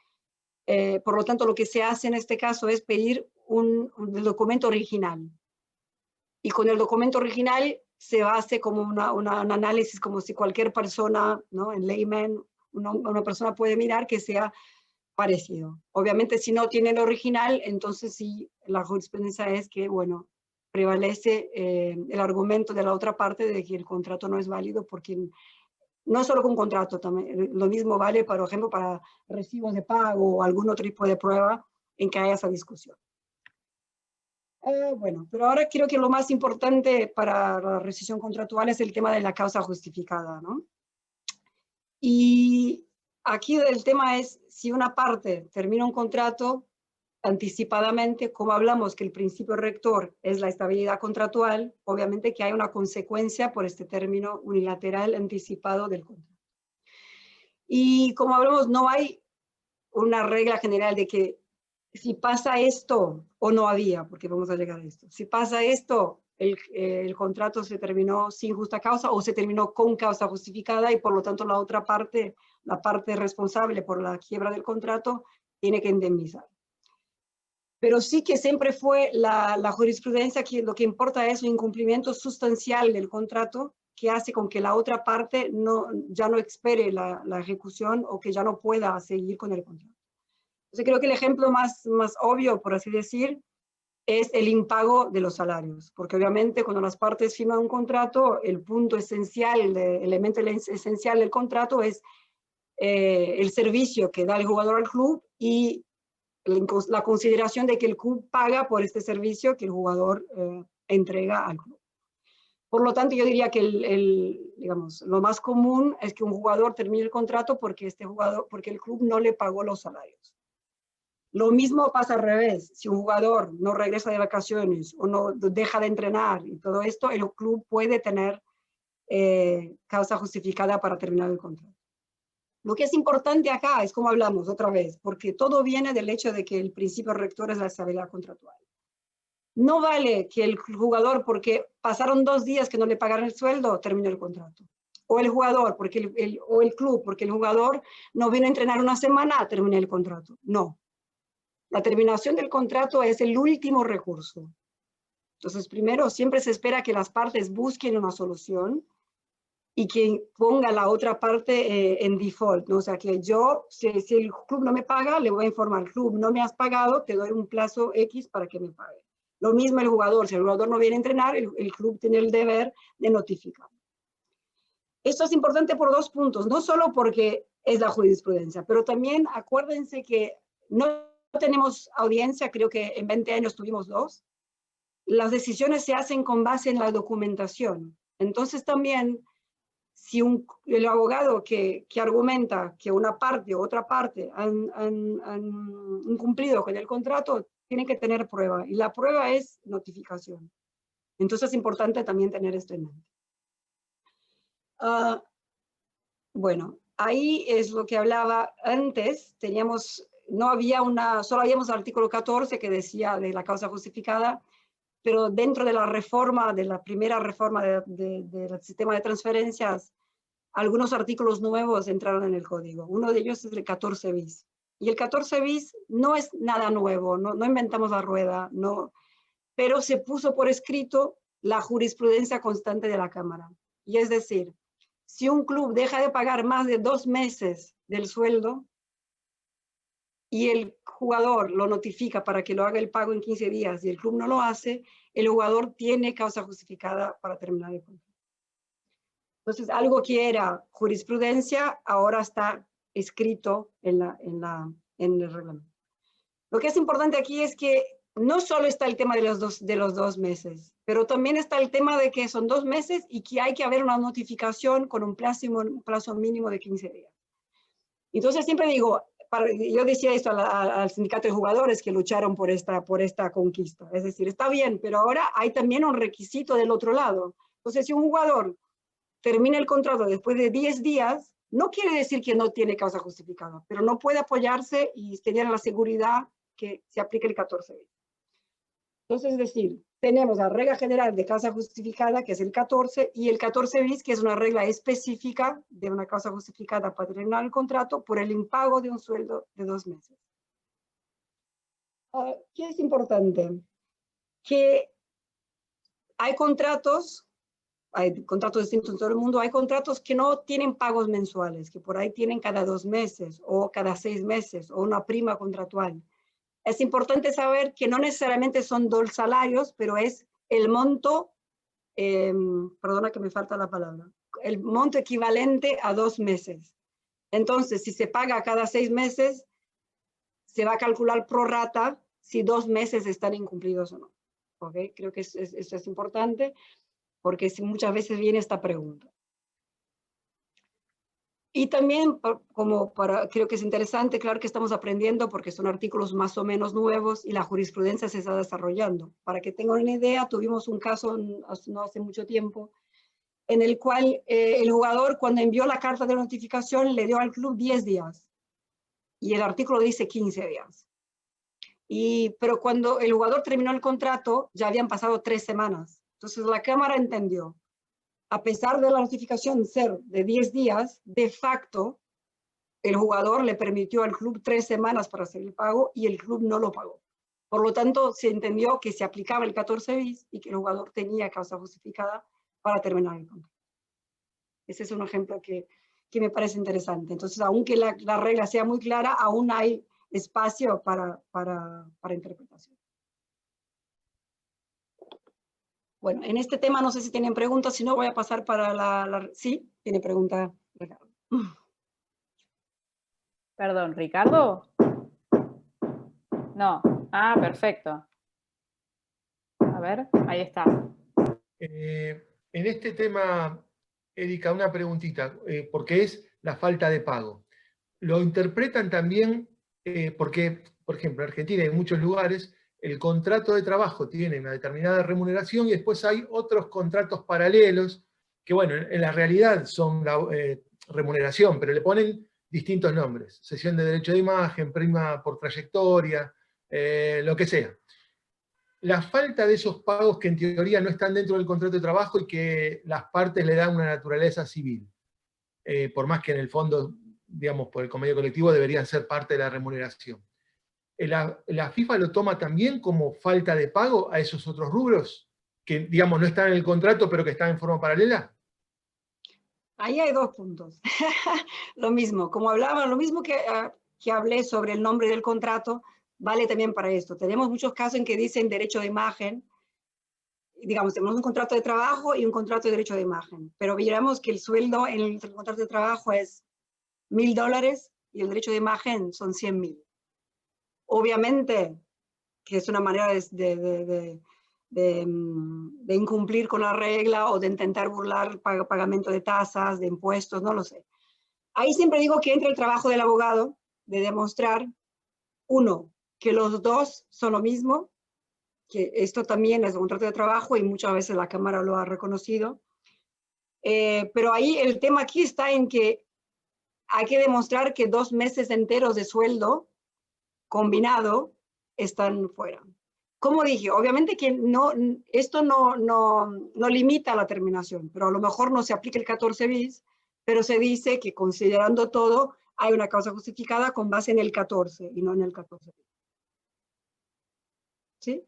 Por lo tanto, lo que se hace en este caso es pedir un documento original. Y con el documento original se hace como un análisis, como si cualquier persona, ¿no? En layman, una persona puede mirar que sea parecido. Obviamente, si no tiene el original, entonces sí, la jurisprudencia es que, bueno, prevalece el argumento de la otra parte de que el contrato no es válido porque no solo con contrato, también, lo mismo vale, por ejemplo, para recibos de pago o algún otro tipo de prueba en que haya esa discusión. Bueno, pero ahora creo que lo más importante para la rescisión contractual es el tema de la causa justificada, ¿no? Y aquí el tema es si una parte termina un contrato anticipadamente, como hablamos que el principio rector es la estabilidad contractual, obviamente que hay una consecuencia por este término unilateral anticipado del contrato. Y como hablamos, no hay una regla general de que si pasa esto o no había, porque vamos a llegar a esto, si pasa esto, el contrato se terminó sin justa causa o se terminó con causa justificada y por lo tanto la otra parte, la parte responsable por la quiebra del contrato, tiene que indemnizar. Pero sí que siempre fue la jurisprudencia que lo que importa es un incumplimiento sustancial del contrato que hace con que la otra parte ya no espere la ejecución o que ya no pueda seguir con el contrato. Entonces creo que el ejemplo más obvio, por así decir, es el impago de los salarios, porque obviamente cuando las partes firman un contrato, el punto esencial, el elemento esencial del contrato es el servicio que da el jugador al club y la consideración de que el club paga por este servicio que el jugador entrega al club. Por lo tanto, yo diría que digamos, lo más común es que un jugador termine el contrato porque el club no le pagó los salarios. Lo mismo pasa al revés. Si un jugador no regresa de vacaciones o no deja de entrenar y todo esto, el club puede tener causa justificada para terminar el contrato. Lo que es importante acá es como hablamos otra vez, porque todo viene del hecho de que el principio rector es la estabilidad contractual. No vale que el jugador, porque pasaron 2 días que no le pagaron el sueldo, terminó el contrato. O el jugador, o el club, porque el jugador no vino a entrenar una semana, terminé el contrato. No. La terminación del contrato es el último recurso. Entonces, primero, siempre se espera que las partes busquen una solución y que ponga la otra parte en default, ¿no? O sea, que yo, si el club no me paga, le voy a informar al club, no me has pagado, te doy un plazo X para que me pague. Lo mismo el jugador, si el jugador no viene a entrenar, el club tiene el deber de notificar. Esto es importante por 2 puntos, no solo porque es la jurisprudencia, pero también acuérdense que no tenemos audiencia, creo que en 20 años tuvimos 2. Las decisiones se hacen con base en la documentación. Entonces también, si el abogado que argumenta que una parte o otra parte han incumplido con el contrato, tiene que tener prueba. Y la prueba es notificación. Entonces es importante también tener esto en mente. Bueno, ahí es lo que hablaba antes. Solo habíamos el artículo 14 que decía de la causa justificada, pero dentro de la reforma, de la primera reforma del sistema de transferencias, algunos artículos nuevos entraron en el código. Uno de ellos es el 14 bis. Y el 14 bis no es nada nuevo, no inventamos la rueda, no. pero se puso por escrito la jurisprudencia constante de la Cámara. Y es decir, si un club deja de pagar más de 2 meses del sueldo y el jugador lo notifica para que lo haga el pago en 15 días y el club no lo hace, el jugador tiene causa justificada para terminar el contrato. Entonces, algo que era jurisprudencia ahora está escrito en el reglamento. Lo que es importante aquí es que no solo está el tema de los dos meses, pero también está el tema de que son 2 meses y que hay que haber una notificación con un plazo mínimo de 15 días. Entonces siempre digo, yo decía esto al sindicato de jugadores que lucharon por esta conquista. Es decir, está bien, pero ahora hay también un requisito del otro lado. Entonces, si un jugador termina el contrato después de 10 días, no quiere decir que no tiene causa justificada, pero no puede apoyarse y tener la seguridad que se aplique el 14 bis. Entonces, es decir, tenemos la regla general de causa justificada, que es el 14, y el 14 bis, que es una regla específica de una causa justificada para terminar el contrato por el impago de un sueldo de 2 meses. ¿Qué es importante? Que hay contratos distintos en todo el mundo, hay contratos que no tienen pagos mensuales, que por ahí tienen cada 2 meses o cada 6 meses o una prima contractual. Es importante saber que no necesariamente son 2 salarios, pero es el monto, perdona que me falta la palabra, el monto equivalente a 2 meses. Entonces, si se paga cada 6 meses, se va a calcular pro rata si 2 meses están incumplidos o no. ¿Okay? Creo que eso es importante, porque muchas veces viene esta pregunta. Y también, creo que es interesante, claro que estamos aprendiendo porque son artículos más o menos nuevos y la jurisprudencia se está desarrollando. Para que tengan una idea, tuvimos un caso no hace mucho tiempo en el cual el jugador, cuando envió la carta de notificación, le dio al club 10 días y el artículo dice 15 días. Pero cuando el jugador terminó el contrato, ya habían pasado 3 semanas. Entonces la Cámara entendió, a pesar de la notificación ser de 10 días, de facto, el jugador le permitió al club 3 semanas para hacer el pago y el club no lo pagó. Por lo tanto, se entendió que se aplicaba el 14 bis y que el jugador tenía causa justificada para terminar el contrato. Ese es un ejemplo que me parece interesante. Entonces, aunque la regla sea muy clara, aún hay espacio para interpretación. Bueno, en este tema no sé si tienen preguntas, si no voy a pasar para sí, tiene pregunta Ricardo. Perdón, ¿Ricardo? No. Ah, perfecto. A ver, ahí está. En este tema, Erika, una preguntita, porque es la falta de pago. Lo interpretan también porque, por ejemplo, en Argentina y en muchos lugares, el contrato de trabajo tiene una determinada remuneración y después hay otros contratos paralelos que, bueno, en la realidad son la remuneración, pero le ponen distintos nombres. Cesión de derecho de imagen, prima por trayectoria, lo que sea. La falta de esos pagos que en teoría no están dentro del contrato de trabajo y que las partes le dan una naturaleza civil, por más que en el fondo, digamos, por el convenio colectivo deberían ser parte de la remuneración. ¿La FIFA lo toma también como falta de pago a esos otros rubros que, digamos, no están en el contrato pero que están en forma paralela? Ahí hay 2 puntos. Lo mismo, lo mismo que hablé sobre el nombre del contrato, vale también para esto. Tenemos muchos casos en que dicen derecho de imagen. Digamos, tenemos un contrato de trabajo y un contrato de derecho de imagen, pero miramos que el sueldo en el contrato de trabajo es $1.000 y el derecho de imagen son 100.000. Obviamente que es una manera de incumplir con la regla o de intentar burlar el pagamento de tasas, de impuestos, no lo sé. Ahí siempre digo que entra el trabajo del abogado de demostrar, uno, que los dos son lo mismo, que esto también es un contrato de trabajo y muchas veces la Cámara lo ha reconocido. Pero ahí el tema aquí está en que hay que demostrar que 2 meses enteros de sueldo combinado están fuera. Como dije, obviamente que esto no limita la terminación, pero a lo mejor no se aplica el 14 bis, pero se dice que considerando todo, hay una causa justificada con base en el 14 y no en el 14 bis. ¿Sí?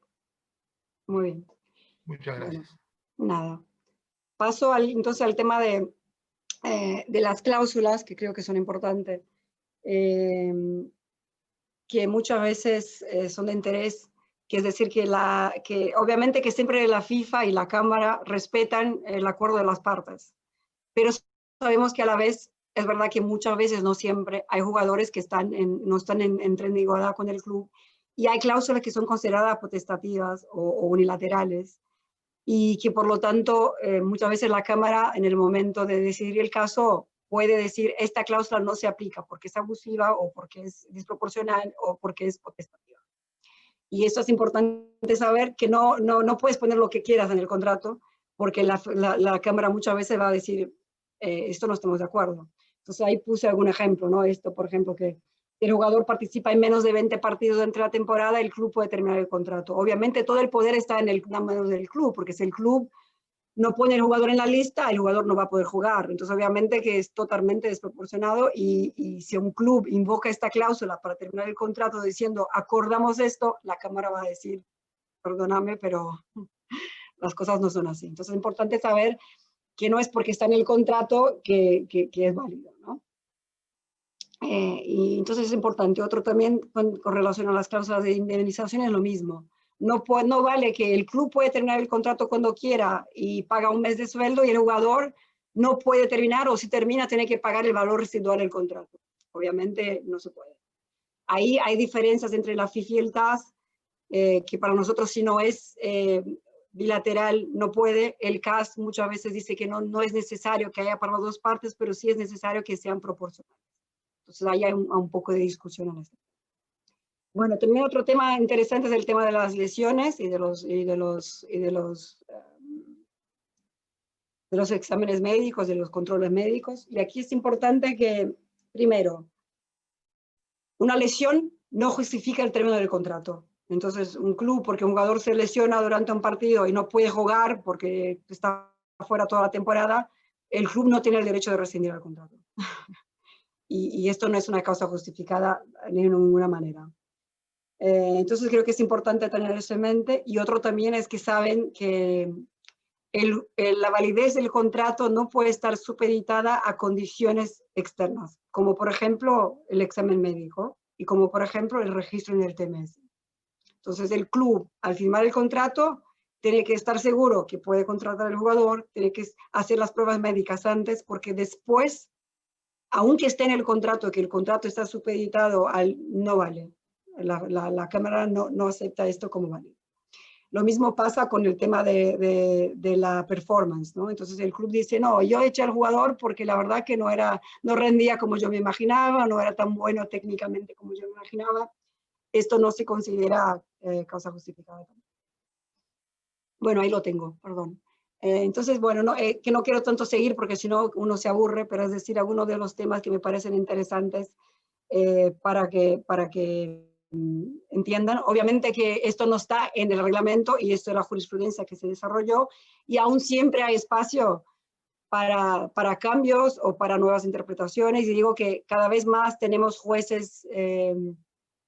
Muy bien. Muchas gracias. Bueno, nada. Paso entonces al tema de las cláusulas, que creo que son importantes, que muchas veces son de interés, que es decir, que obviamente que siempre la FIFA y la Cámara respetan el acuerdo de las partes, pero sabemos que a la vez, es verdad que muchas veces, no siempre, hay jugadores que no están en igualdad con el club, y hay cláusulas que son consideradas potestativas o unilaterales, y que por lo tanto muchas veces la Cámara en el momento de decidir el caso puede decir esta cláusula no se aplica porque es abusiva o porque es desproporcional o porque es potestativa. Y esto es importante saber, que no puedes poner lo que quieras en el contrato porque la Cámara muchas veces va a decir esto no estamos de acuerdo. Entonces ahí puse algún ejemplo, ¿no? Esto, por ejemplo, que el jugador participa en menos de 20 partidos entre la temporada, el club puede terminar el contrato. Obviamente todo el poder está en las manos del club, porque si el club no pone el jugador en la lista, el jugador no va a poder jugar. Entonces obviamente que es totalmente desproporcionado, y si un club invoca esta cláusula para terminar el contrato diciendo acordamos esto, la Cámara va a decir perdóname, pero las cosas no son así. Entonces es importante saber que no es porque está en el contrato que es válido, ¿no? Y entonces es importante. Otro también con relación a las cláusulas de indemnización es lo mismo. No vale que el club puede terminar el contrato cuando quiera y paga un mes de sueldo y el jugador no puede terminar, o si termina tiene que pagar el valor residual del contrato. Obviamente no se puede. Ahí hay diferencias entre la FIFA y el TAS, que para nosotros si no es bilateral no puede. El CAS muchas veces dice que no es necesario que haya para las dos partes, pero sí es necesario que sean proporcionales. Entonces ahí hay un poco de discusión en esto. Bueno, también otro tema interesante es el tema de las lesiones y de los exámenes médicos, de los controles médicos. Y aquí es importante que, primero, una lesión no justifica el término del contrato. Entonces, un club, porque un jugador se lesiona durante un partido y no puede jugar porque está fuera toda la temporada, el club no tiene el derecho de rescindir el contrato. Y esto no es una causa justificada de ninguna manera. Entonces creo que es importante tener eso en mente. Y otro también es que saben que la validez del contrato no puede estar supeditada a condiciones externas, como por ejemplo el examen médico y como por ejemplo el registro en el TMS. Entonces el club, al firmar el contrato, tiene que estar seguro que puede contratar al jugador, tiene que hacer las pruebas médicas antes, porque después, aunque esté en el contrato, que el contrato está supeditado al no vale. La Cámara no acepta esto como válido. Lo mismo pasa con el tema de la performance, ¿no? Entonces el club dice, no, yo eché al jugador porque la verdad que no rendía como yo me imaginaba, no era tan bueno técnicamente como yo me imaginaba. Esto no se considera causa justificada. Bueno, ahí lo tengo, perdón. Entonces, bueno, que no quiero tanto seguir porque si no uno se aburre, pero es decir, algunos de los temas que me parecen interesantes para que entiendan. Obviamente que esto no está en el reglamento y esto es la jurisprudencia que se desarrolló, y aún siempre hay espacio para cambios o para nuevas interpretaciones, y digo que cada vez más tenemos jueces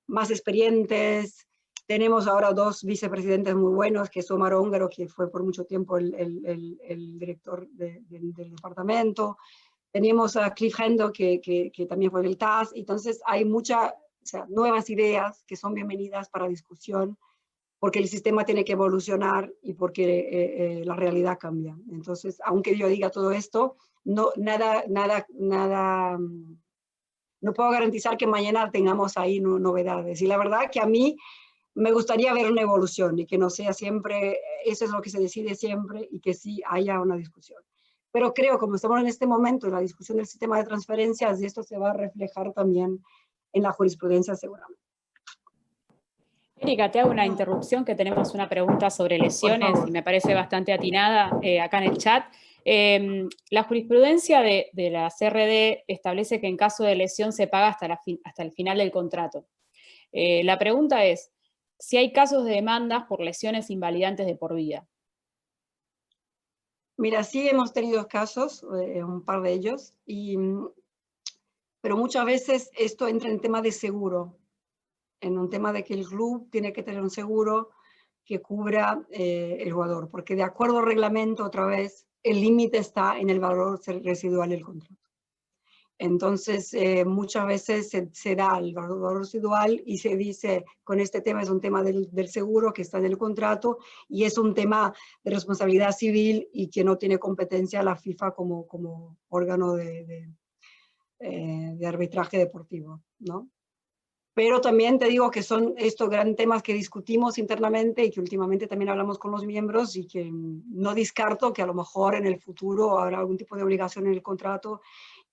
más experientes. Tenemos ahora dos vicepresidentes muy buenos, que es Omar Ongaro, que fue por mucho tiempo el director del departamento. Tenemos a Cliff Hendo, que también fue del TAS. Entonces hay nuevas ideas que son bienvenidas para discusión, porque el sistema tiene que evolucionar y porque la realidad cambia. Entonces, aunque yo diga todo esto, no puedo garantizar que mañana tengamos ahí novedades. Y la verdad que a mí me gustaría ver una evolución y que no sea siempre, eso es lo que se decide siempre, y que sí haya una discusión. Pero creo, como estamos en este momento en la discusión del sistema de transferencias, y esto se va a reflejar también en la jurisprudencia seguramente. Erika, te hago una interrupción, que tenemos una pregunta sobre lesiones y me parece bastante atinada acá en el chat. La jurisprudencia de la CRD establece que en caso de lesión se paga hasta el final del contrato. La pregunta es si hay casos de demandas por lesiones invalidantes de por vida. Mira, sí hemos tenido casos, un par de ellos, pero muchas veces esto entra en tema de seguro, en un tema de que el club tiene que tener un seguro que cubra el jugador, porque de acuerdo al reglamento, otra vez, el límite está en el valor residual del contrato. Entonces, muchas veces se da el valor residual y se dice, con este tema es un tema del seguro que está en el contrato y es un tema de responsabilidad civil y que no tiene competencia la FIFA como órgano de arbitraje deportivo, ¿no? Pero también te digo que son estos grandes temas que discutimos internamente y que últimamente también hablamos con los miembros y que no descarto que a lo mejor en el futuro habrá algún tipo de obligación en el contrato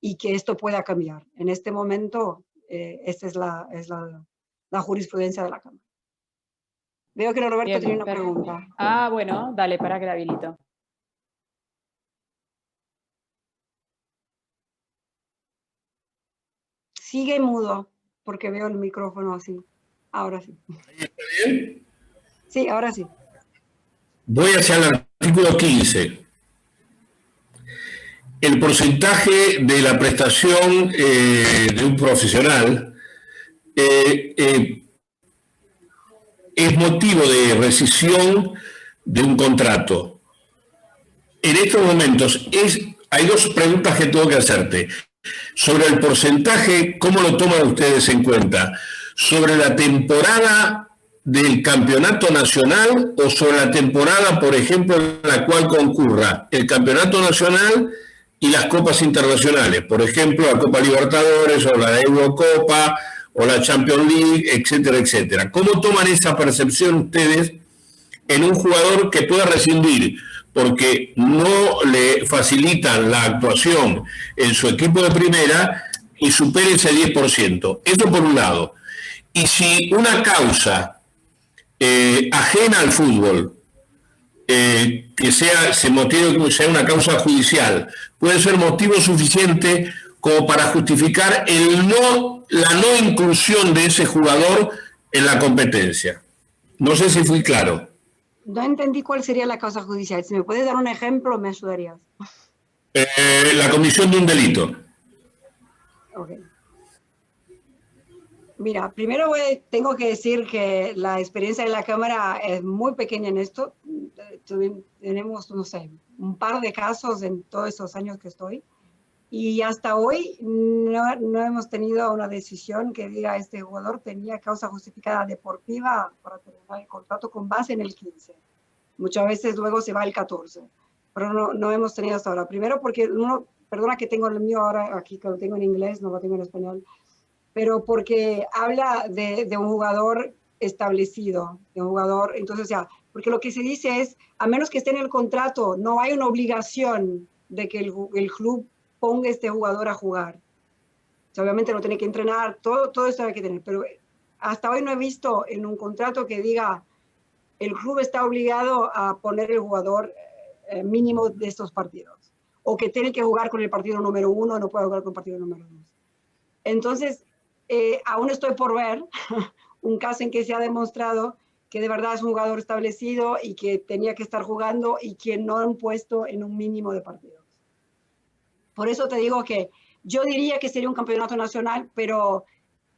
y que esto pueda cambiar. En este momento, esta es la jurisprudencia de la Cámara. Veo que Roberto Bien, tiene una pregunta. Ah, bueno, dale, para que la habilito. Sigue mudo, porque veo el micrófono así. Ahora sí. ¿Está bien? Sí, ahora sí. Voy hacia el artículo 15. El porcentaje de la prestación de un profesional es motivo de rescisión de un contrato. En estos momentos hay dos preguntas que tengo que hacerte. Sobre el porcentaje, ¿cómo lo toman ustedes en cuenta? ¿Sobre la temporada del campeonato nacional o sobre la temporada, por ejemplo, en la cual concurra el campeonato nacional y las copas internacionales? Por ejemplo, la Copa Libertadores o la Eurocopa o la Champions League, etcétera, etcétera. ¿Cómo toman esa percepción ustedes en un jugador que pueda rescindir porque no le facilitan la actuación en su equipo de primera y supere ese 10%? Eso por un lado. Y si una causa ajena al fútbol, que se motive como sea una causa judicial, puede ser motivo suficiente como para justificar la no inclusión de ese jugador en la competencia. No sé si fui claro. No entendí cuál sería la causa judicial. Si me puedes dar un ejemplo, me ayudarías. La comisión de un delito. Ok. Mira, primero tengo que decir que la experiencia de la Cámara es muy pequeña en esto. Tenemos, no sé, un par de casos en todos esos años que estoy. Y hasta hoy no hemos tenido una decisión que diga este jugador tenía causa justificada deportiva para terminar el contrato con base en el 15. Muchas veces luego se va al 14, pero no hemos tenido hasta ahora. Primero porque perdona que tengo el mío ahora aquí, que lo tengo en inglés, no lo tengo en español, pero porque habla de un jugador establecido, de un jugador, entonces ya, porque lo que se dice es, a menos que esté en el contrato, no hay una obligación de que el club ponga este jugador a jugar. O sea, obviamente no tiene que entrenar, todo esto hay que tener, pero hasta hoy no he visto en un contrato que diga el club está obligado a poner el jugador mínimo de estos partidos, o que tiene que jugar con el partido número 1, no puede jugar con el partido número 2. Entonces, aún estoy por ver un caso en que se ha demostrado que de verdad es un jugador establecido y que tenía que estar jugando y que no han puesto en un mínimo de partidos. Por eso te digo que yo diría que sería un campeonato nacional, pero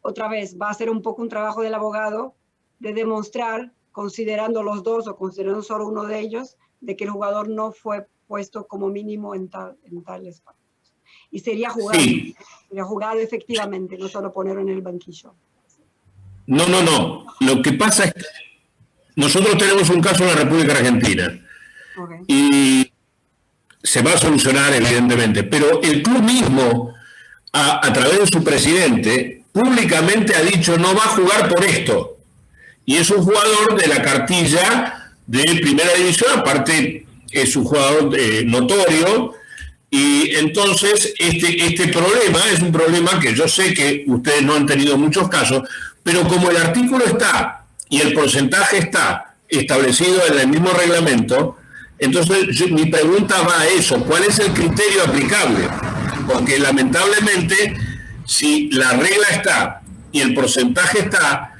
otra vez va a ser un poco un trabajo del abogado de demostrar, considerando los dos o considerando solo uno de ellos, de que el jugador no fue puesto como mínimo en tales partidos. Y sería jugado, Sí. Sería jugado efectivamente, no solo ponerlo en el banquillo. No. Lo que pasa es que nosotros tenemos un caso en la República Argentina. Okay. Y se va a solucionar, evidentemente, pero el club mismo, a través de su presidente, públicamente ha dicho no va a jugar por esto. Y es un jugador de la cartilla de primera división, aparte es un jugador notorio, y entonces este problema es un problema que yo sé que ustedes no han tenido muchos casos, pero como el artículo está y el porcentaje está establecido en el mismo reglamento, entonces mi pregunta va a eso, ¿cuál es el criterio aplicable? Porque lamentablemente, si la regla está y el porcentaje está,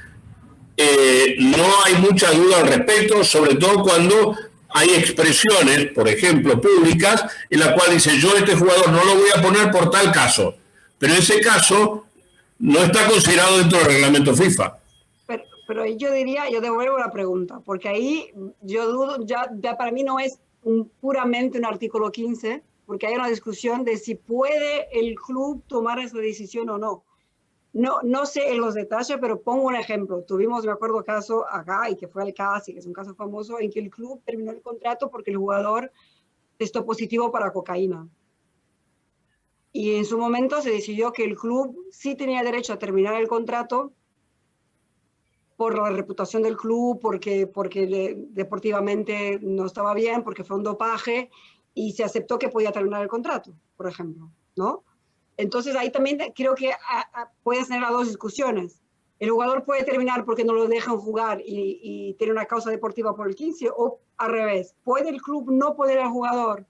no hay mucha duda al respecto, sobre todo cuando hay expresiones, por ejemplo, públicas, en la cual dice, yo este jugador no lo voy a poner por tal caso, pero ese caso no está considerado dentro del reglamento FIFA. pero yo diría, yo devuelvo la pregunta, porque ahí yo dudo, ya para mí no es puramente un artículo 15, porque hay una discusión de si puede el club tomar esa decisión o no. No sé en los detalles, pero pongo un ejemplo. Tuvimos, me acuerdo, caso acá, y que fue el CASI, que es un caso famoso, en que el club terminó el contrato porque el jugador testó positivo para cocaína. Y en su momento se decidió que el club sí tenía derecho a terminar el contrato por la reputación del club, porque deportivamente no estaba bien, porque fue un dopaje, y se aceptó que podía terminar el contrato, por ejemplo, ¿no? Entonces ahí también creo que puedes tener las dos discusiones. El jugador puede terminar porque no lo dejan jugar y tiene una causa deportiva por el 15, o al revés, puede el club no poner al jugador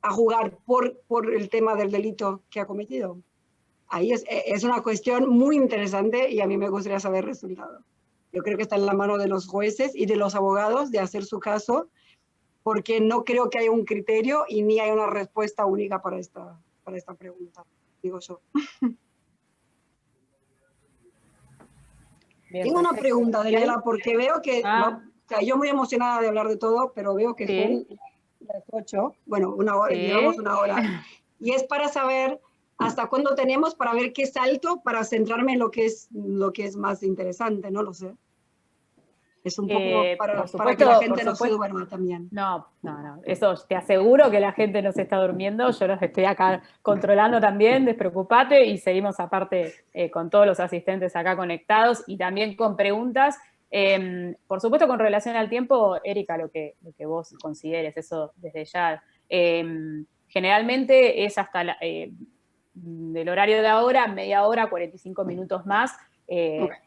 a jugar por el tema del delito que ha cometido. Ahí es una cuestión muy interesante y a mí me gustaría saber el resultado. Yo creo que está en la mano de los jueces y de los abogados de hacer su caso, porque no creo que haya un criterio y ni hay una respuesta única para esta pregunta, digo yo. Bien, tengo una perfecto. pregunta, Daniela, porque veo que, o sea, yo muy emocionada de hablar de todo, pero veo que son las 8, bueno, una hora, llevamos una hora, y es para saber hasta cuándo tenemos para ver qué salto para centrarme en lo que es más interesante, no lo sé. Es un poco para que la gente no se duerma también. No, eso te aseguro que la gente no se está durmiendo, yo los estoy acá controlando también, despreocupate, y seguimos aparte con todos los asistentes acá conectados y también con preguntas. Por supuesto, con relación al tiempo, Erika, lo que vos consideres, eso desde ya. Generalmente es hasta del horario de ahora, media hora, 45 minutos más.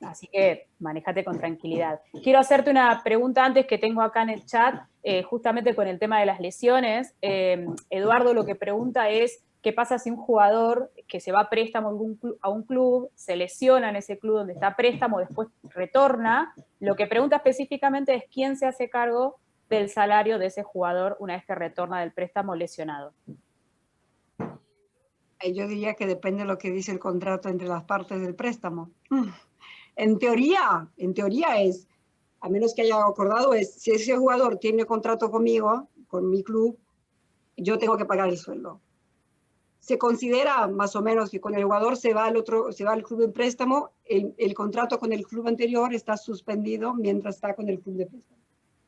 Así que manéjate con tranquilidad. Quiero hacerte una pregunta antes que tengo acá en el chat, justamente con el tema de las lesiones. Eduardo lo que pregunta es, ¿qué pasa si un jugador que se va a préstamo a un club, se lesiona en ese club donde está a préstamo, después retorna? Lo que pregunta específicamente es quién se hace cargo del salario de ese jugador una vez que retorna del préstamo lesionado. Yo diría que depende de lo que dice el contrato entre las partes del préstamo. En teoría es, a menos que haya acordado, es si ese jugador tiene contrato conmigo, con mi club, yo tengo que pagar el sueldo. Se considera más o menos que cuando el jugador se va al club de préstamo, el contrato con el club anterior está suspendido mientras está con el club de préstamo.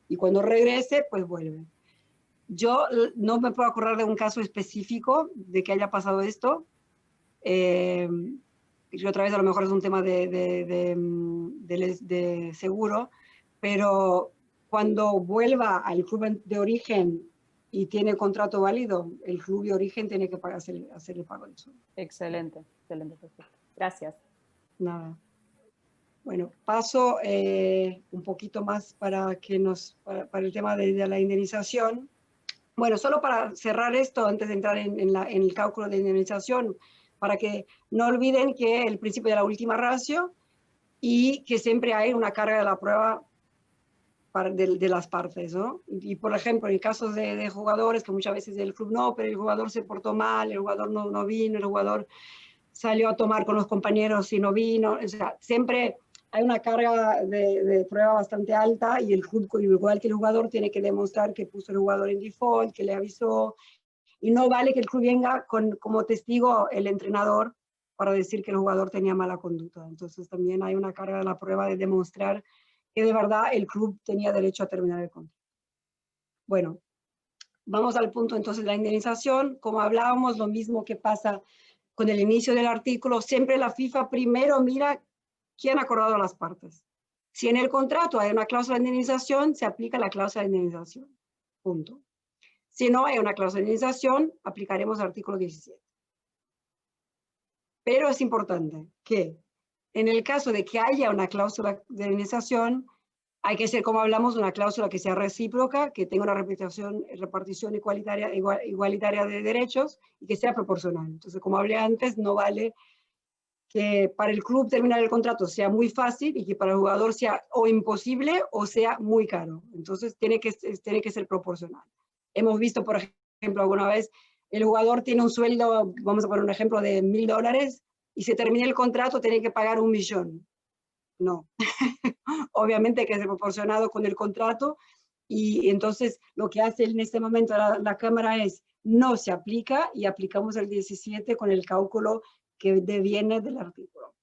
Y cuando regrese, pues vuelve. Yo no me puedo acordar de un caso específico de que haya pasado esto. Y otra vez a lo mejor es un tema de seguro, pero cuando vuelva al club de origen y tiene contrato válido, el club de origen tiene que hacer el pago del sueldo. Excelente, perfecto. Gracias. Nada. Bueno, paso un poquito más para el tema de la indemnización. Bueno, solo para cerrar esto, antes de entrar en el cálculo de indemnización, para que no olviden que el principio de la última ratio y que siempre hay una carga de la prueba de las partes, ¿no? Y por ejemplo, en casos de jugadores que muchas veces el club no, pero el jugador se portó mal, el jugador no vino, el jugador salió a tomar con los compañeros y no vino, o sea, siempre hay una carga de prueba bastante alta y el club, igual que el jugador, tiene que demostrar que puso el jugador en default, que le avisó, y no vale que el club venga como testigo el entrenador para decir que el jugador tenía mala conducta. Entonces también hay una carga de la prueba de demostrar que de verdad el club tenía derecho a terminar el contrato. Bueno, vamos al punto entonces de la indemnización. Como hablábamos, lo mismo que pasa con el inicio del artículo, siempre la FIFA primero mira quién ha acordado las partes. Si en el contrato hay una cláusula de indemnización, se aplica la cláusula de indemnización. Punto. Si no hay una cláusula de indemnización, aplicaremos el artículo 17. Pero es importante que en el caso de que haya una cláusula de indemnización, hay que ser, como hablamos, una cláusula que sea recíproca, que tenga una repartición igualitaria de derechos y que sea proporcional. Entonces, como hablé antes, no vale que para el club terminar el contrato sea muy fácil y que para el jugador sea o imposible o sea muy caro. Entonces, tiene que ser proporcional. Hemos visto, por ejemplo, alguna vez, el jugador tiene un sueldo, vamos a poner un ejemplo, de $1.000 y se termina el contrato, tiene que pagar $1.000.000. No. Obviamente que es proporcionado con el contrato, y entonces lo que hace en este momento la Cámara es no se aplica, y aplicamos el 17 con el cálculo que deviene del artículo.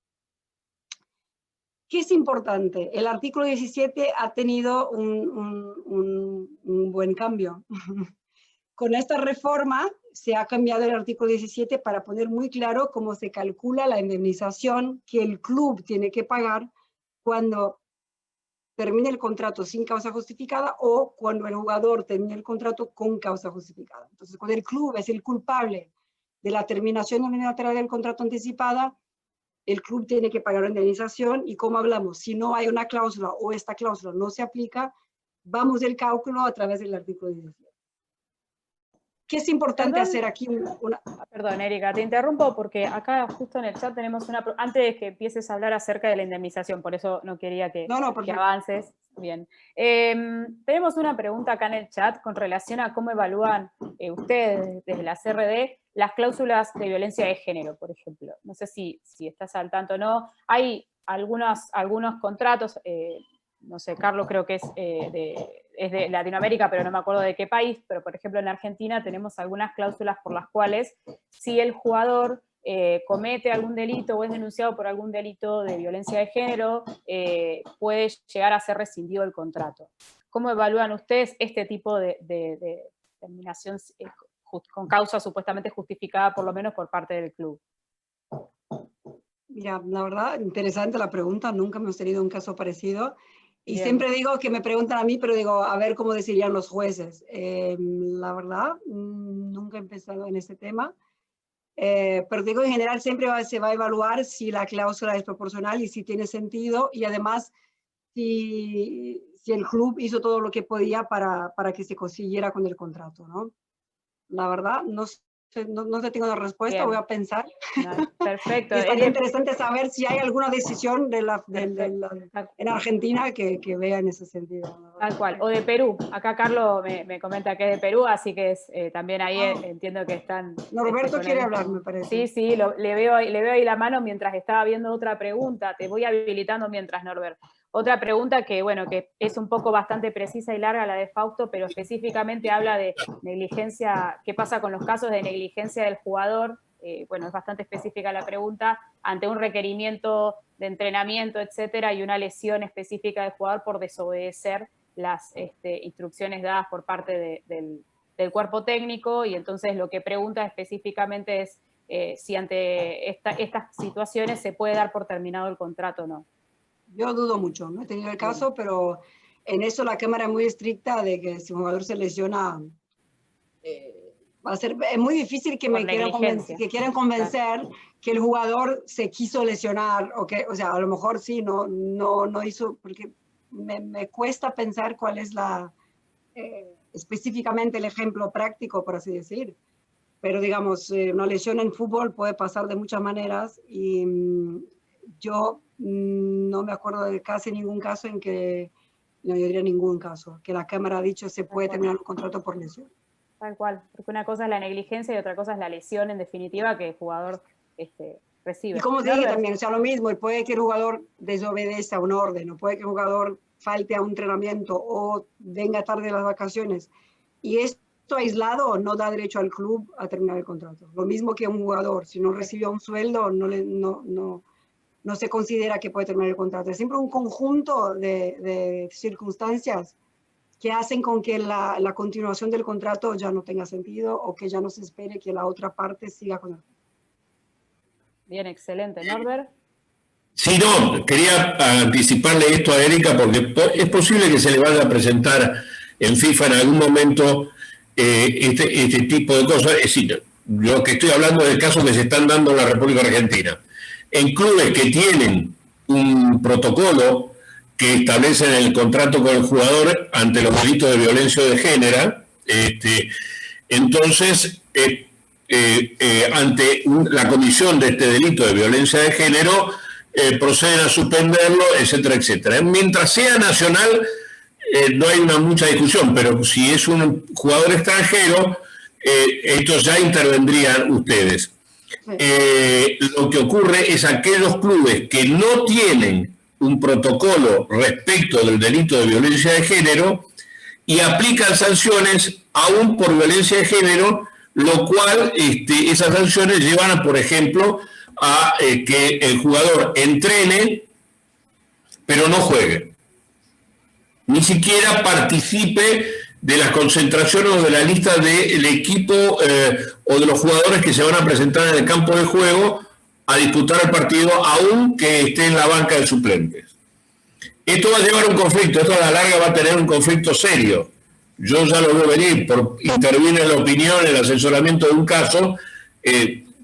¿Qué es importante? El artículo 17 ha tenido un buen cambio. Con esta reforma se ha cambiado el artículo 17 para poner muy claro cómo se calcula la indemnización que el club tiene que pagar cuando termine el contrato sin causa justificada o cuando el jugador termine el contrato con causa justificada. Entonces, cuando el club es el culpable de la terminación unilateral del contrato anticipada, el club tiene que pagar la indemnización, y como hablamos, si no hay una cláusula o esta cláusula no se aplica, vamos del cálculo a través del artículo 17. ¿Qué es importante hacer aquí? Perdón, Erika, te interrumpo porque acá justo en el chat tenemos una... Antes de que empieces a hablar acerca de la indemnización, por eso no quería que avances. Bien. Tenemos una pregunta acá en el chat con relación a cómo evalúan ustedes desde la CRD las cláusulas de violencia de género, por ejemplo. No sé si estás al tanto o no. Hay algunos contratos, no sé, Carlos creo que es de Latinoamérica, pero no me acuerdo de qué país, pero por ejemplo en Argentina tenemos algunas cláusulas por las cuales si el jugador comete algún delito o es denunciado por algún delito de violencia de género, puede llegar a ser rescindido el contrato. ¿Cómo evalúan ustedes este tipo de terminación con causa supuestamente justificada, por lo menos por parte del club? Mira, la verdad, interesante la pregunta, nunca hemos tenido un caso parecido. Y Bien. Siempre digo que me preguntan a mí, pero digo, a ver cómo decidirían los jueces. La verdad, nunca he pensado en este tema. Pero digo, en general siempre se va a evaluar si la cláusula es proporcional y si tiene sentido, y además si el club hizo todo lo que podía para que se consiguiera con el contrato, ¿no? La verdad, no te tengo una respuesta. Bien. Voy a pensar. No, perfecto. Estaría interesante saber si hay alguna decisión en Argentina que vea en ese sentido. Tal cual. O de Perú. Acá Carlos me comenta que es de Perú, así que también ahí entiendo que están... Norberto quiere hablar, me parece. Sí, le veo ahí la mano mientras estaba viendo otra pregunta. Te voy habilitando mientras, Norbert. Otra pregunta que, bueno, que es un poco bastante precisa y larga, la de Fausto, pero específicamente habla de negligencia, qué pasa con los casos de negligencia del jugador. Bueno, es bastante específica la pregunta, ante un requerimiento de entrenamiento, etcétera, y una lesión específica del jugador por desobedecer las instrucciones dadas por parte del cuerpo técnico, y entonces lo que pregunta específicamente es si ante estas situaciones se puede dar por terminado el contrato o no. Yo dudo mucho, no he tenido el caso, pero en eso la Cámara es muy estricta de que si un jugador se lesiona, va a ser es muy difícil que quieran convencer que el jugador se quiso lesionar, o sea, a lo mejor sí, no hizo, porque me cuesta pensar cuál es específicamente el ejemplo práctico, por así decir. Pero digamos, una lesión en fútbol puede pasar de muchas maneras, y yo no me acuerdo de casi ningún caso en que, no, yo diría ningún caso, que la Cámara ha dicho se puede terminar un contrato por lesión. Tal cual, porque una cosa es la negligencia y otra cosa es la lesión, en definitiva, que el jugador recibe. Y como te dije también, o sea, lo mismo, y puede que el jugador desobedezca una orden, o puede que el jugador falte a un entrenamiento, o venga tarde de las vacaciones, y esto aislado no da derecho al club a terminar el contrato. Lo mismo que un jugador, si no recibió un sueldo, no se considera que puede terminar el contrato. Es siempre un conjunto de circunstancias que hacen con que la continuación del contrato ya no tenga sentido, o que ya no se espere que la otra parte siga con él. Bien, excelente. ¿Norbert? Sí, no, quería anticiparle esto a Erika, porque es posible que se le vaya a presentar en FIFA en algún momento este tipo de cosas. Es decir, lo que estoy hablando es de casos que se están dando en la República Argentina. En clubes que tienen un protocolo que establecen el contrato con el jugador ante los delitos de violencia de género, entonces, ante la comisión de este delito de violencia de género, proceden a suspenderlo, etcétera, etcétera. Mientras sea nacional, no hay mucha discusión, pero si es un jugador extranjero, estos ya intervendrían ustedes. Lo que ocurre es aquellos clubes que no tienen un protocolo respecto del delito de violencia de género y aplican sanciones aún por violencia de género, lo cual esas sanciones llevan, a, por ejemplo, a que el jugador entrene, pero no juegue. Ni siquiera participe de las concentraciones o de la lista del equipo o de los jugadores que se van a presentar en el campo de juego a disputar el partido, aún que esté en la banca de suplentes. Esto va a llevar a un conflicto, esto a la larga va a tener un conflicto serio. Yo ya lo veo venir, interviene en la opinión, en el asesoramiento de un caso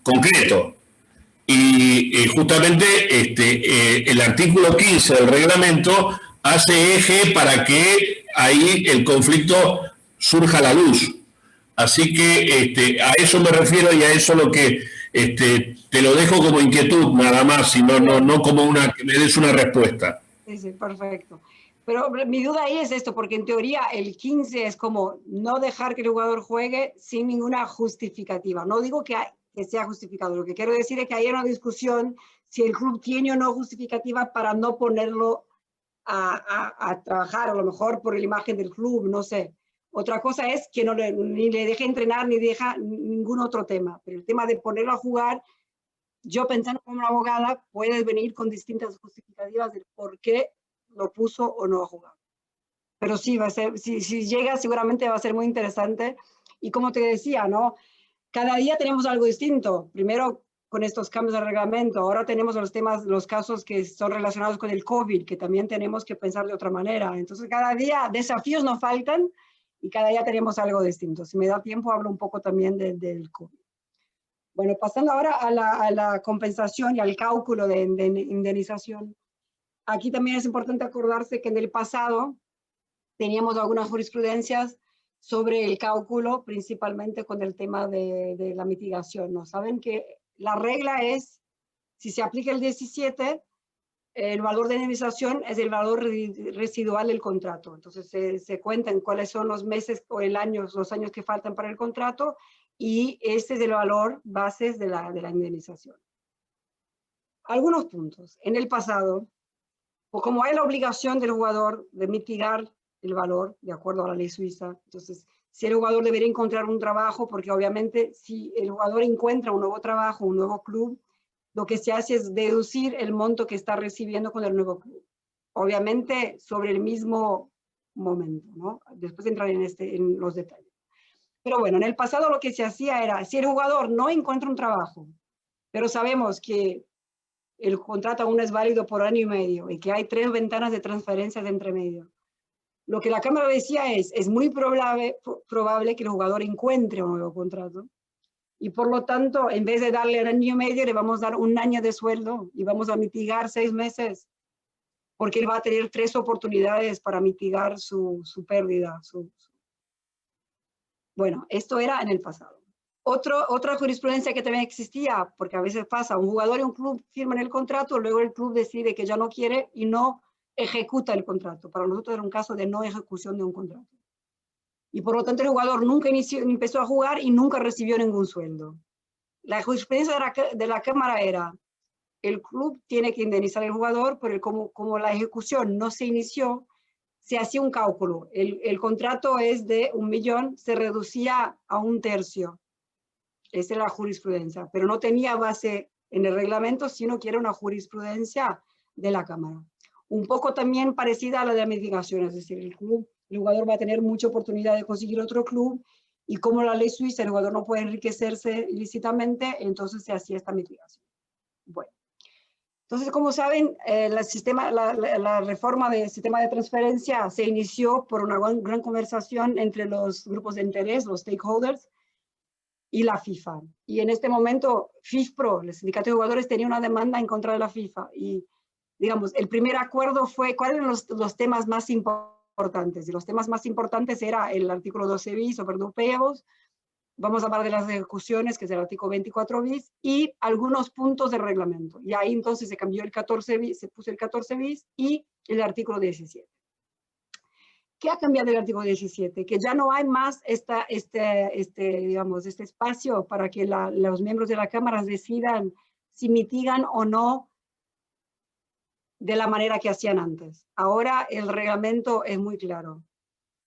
concreto. Y justamente el artículo 15 del reglamento hace eje para que ahí el conflicto surja a la luz. Así que a eso me refiero y a eso lo que te lo dejo como inquietud nada más, y no como que me des una respuesta. Sí, perfecto. Pero mi duda ahí es esto, porque en teoría el 15 es como no dejar que el jugador juegue sin ninguna justificativa. No digo que sea justificado, lo que quiero decir es que hay una discusión si el club tiene o no justificativa para no ponerlo a trabajar, a lo mejor por la imagen del club, no sé. Otra cosa es que ni le deje entrenar ni deja ningún otro tema, pero el tema de ponerlo a jugar, yo pensando como una abogada, puede venir con distintas justificativas del por qué lo puso o no a jugar. Pero sí, va a ser, si llega seguramente va a ser muy interesante. Y como te decía, ¿no? Cada día tenemos algo distinto. Primero, con estos cambios de reglamento, ahora tenemos los casos que son relacionados con el COVID, que también tenemos que pensar de otra manera. Entonces, cada día desafíos nos faltan y cada día tenemos algo distinto. Si me da tiempo, hablo un poco también del COVID. Bueno, pasando ahora a la compensación y al cálculo de indemnización. Aquí también es importante acordarse que en el pasado teníamos algunas jurisprudencias sobre el cálculo, principalmente con el tema de la mitigación, ¿no? Saben que la regla es, si se aplica el 17, el valor de indemnización es el valor residual del contrato. Entonces se cuentan cuáles son los meses o los años que faltan para el contrato, y este es el valor base de la indemnización. Algunos puntos. En el pasado, o como hay la obligación del jugador de mitigar el valor, de acuerdo a la ley suiza, entonces, si el jugador debería encontrar un trabajo, porque obviamente si el jugador encuentra un nuevo trabajo, un nuevo club, lo que se hace es deducir el monto que está recibiendo con el nuevo club. Obviamente sobre el mismo momento, ¿no? Después entrar en los detalles. Pero bueno, en el pasado lo que se hacía era, si el jugador no encuentra un trabajo, pero sabemos que el contrato aún es válido por año y medio y que hay 3 ventanas de transferencias de entre medio, lo que la Cámara decía es muy probable que el jugador encuentre un nuevo contrato, y por lo tanto, en vez de darle un año y medio, le vamos a dar un año de sueldo y vamos a mitigar 6 meses, porque él va a tener 3 oportunidades para mitigar su pérdida. Bueno, esto era en el pasado. Otra jurisprudencia que también existía, porque a veces pasa, un jugador y un club firman el contrato, luego el club decide que ya no quiere y no ejecuta el contrato. Para nosotros era un caso de no ejecución de un contrato. Y por lo tanto el jugador nunca empezó a jugar y nunca recibió ningún sueldo. La jurisprudencia de la Cámara era, el club tiene que indemnizar al jugador, pero como la ejecución no se inició, se hacía un cálculo. El contrato es de 1 millón, se reducía a 1/3. Esa era la jurisprudencia, pero no tenía base en el reglamento, sino que era una jurisprudencia de la Cámara. Un poco también parecida a la de la mitigación, es decir, el jugador va a tener mucha oportunidad de conseguir otro club, y como la ley suiza, el jugador no puede enriquecerse ilícitamente, entonces se hacía esta mitigación. Bueno, entonces como saben, la reforma del sistema de transferencia se inició por una gran conversación entre los grupos de interés, los stakeholders, y la FIFA. Y en este momento, FIFPRO, el sindicato de jugadores, tenía una demanda en contra de la FIFA. Y, digamos, el primer acuerdo fue cuáles eran los temas más importantes. Y los temas más importantes era el artículo 12 bis, overdue payables. Vamos a hablar de las ejecuciones, que es el artículo 24 bis, y algunos puntos del reglamento. Y ahí entonces se cambió el 14 bis, se puso el 14 bis y el artículo 17. ¿Qué ha cambiado el artículo 17? Que ya no hay más digamos, este espacio para que los miembros de la Cámara decidan si mitigan o no de la manera que hacían antes. Ahora el reglamento es muy claro.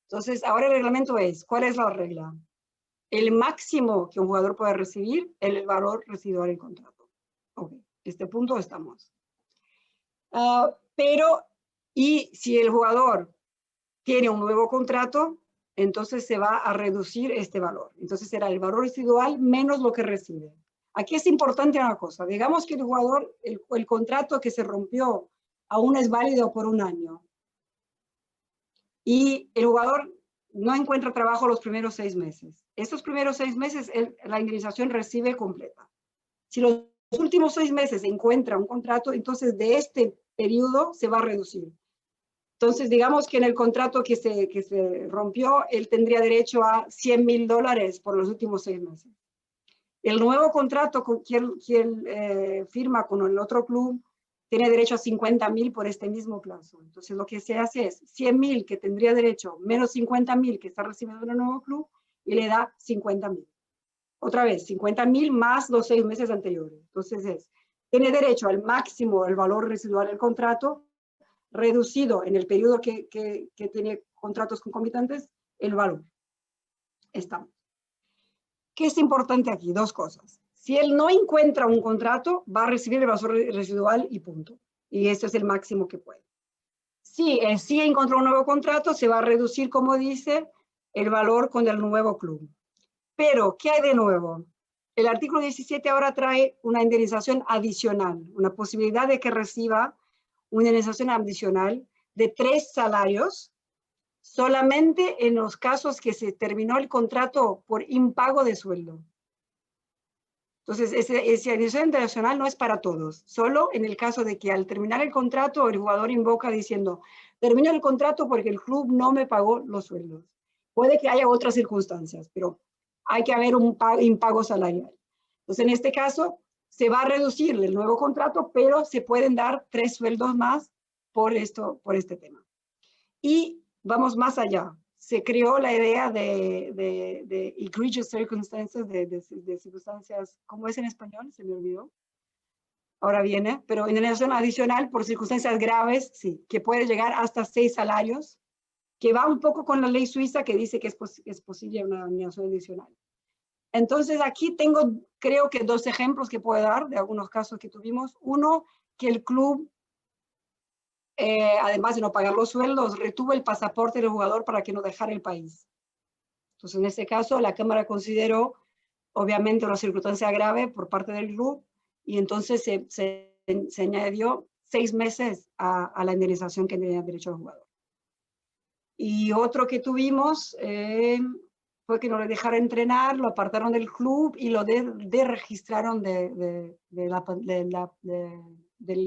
Entonces, ahora el reglamento es, ¿cuál es la regla? El máximo que un jugador puede recibir es el valor residual del contrato. Ok, este punto estamos. Pero, y si el jugador tiene un nuevo contrato, entonces se va a reducir este valor. Entonces será el valor residual menos lo que recibe. Aquí es importante una cosa. Digamos que el jugador, el contrato que se rompió aún es válido por un año. Y el jugador no encuentra trabajo los primeros 6 meses. Estos primeros 6 meses la indemnización recibe completa. Si los últimos 6 meses encuentra un contrato, entonces de este periodo se va a reducir. Entonces, digamos que en el contrato que se rompió, él tendría derecho a $100,000 por los últimos 6 meses. El nuevo contrato que él firma con el otro club tiene derecho a 50,000 por este mismo plazo. Entonces, lo que se hace es 100,000 que tendría derecho, menos 50,000 que está recibiendo en el nuevo club, y le da 50,000. Otra vez, 50,000 más los 6 meses anteriores. Entonces, tiene derecho al máximo el valor residual del contrato, reducido en el periodo que tiene contratos concomitantes, el valor. Estamos. ¿Qué es importante aquí? 2 cosas. Si él no encuentra un contrato, va a recibir el valor residual y punto. Y ese es el máximo que puede. Si él sí encontró un nuevo contrato, se va a reducir, como dice, el valor con el nuevo club. Pero, ¿qué hay de nuevo? El artículo 17 ahora trae una indemnización adicional, una posibilidad de que reciba una indemnización adicional de 3 salarios solamente en los casos que se terminó el contrato por impago de sueldo. Entonces, esa indemnización internacional no es para todos, solo en el caso de que al terminar el contrato el jugador invoca diciendo, termino el contrato porque el club no me pagó los sueldos. Puede que haya otras circunstancias, pero hay que haber un impago salarial. Entonces, en este caso, se va a reducir el nuevo contrato, pero se pueden dar 3 sueldos más por este tema. Y vamos más allá. Se creó la idea de egregious circumstances, de circunstancias, ¿cómo es en español? Se me olvidó. Ahora viene, pero indemnización adicional por circunstancias graves, sí, que puede llegar hasta 6 salarios, que va un poco con la ley suiza que dice que es posible una indemnización adicional. Entonces, aquí tengo, creo que 2 ejemplos que puedo dar de algunos casos que tuvimos. Uno, que el club, además de no pagar los sueldos, retuvo el pasaporte del jugador para que no dejara el país. Entonces, en ese caso, la Cámara consideró, obviamente, una circunstancia grave por parte del club, y entonces se añadió 6 meses a la indemnización que tenía derecho el jugador. Y otro que tuvimos fue que no le dejaron entrenar, lo apartaron del club y lo deregistraron del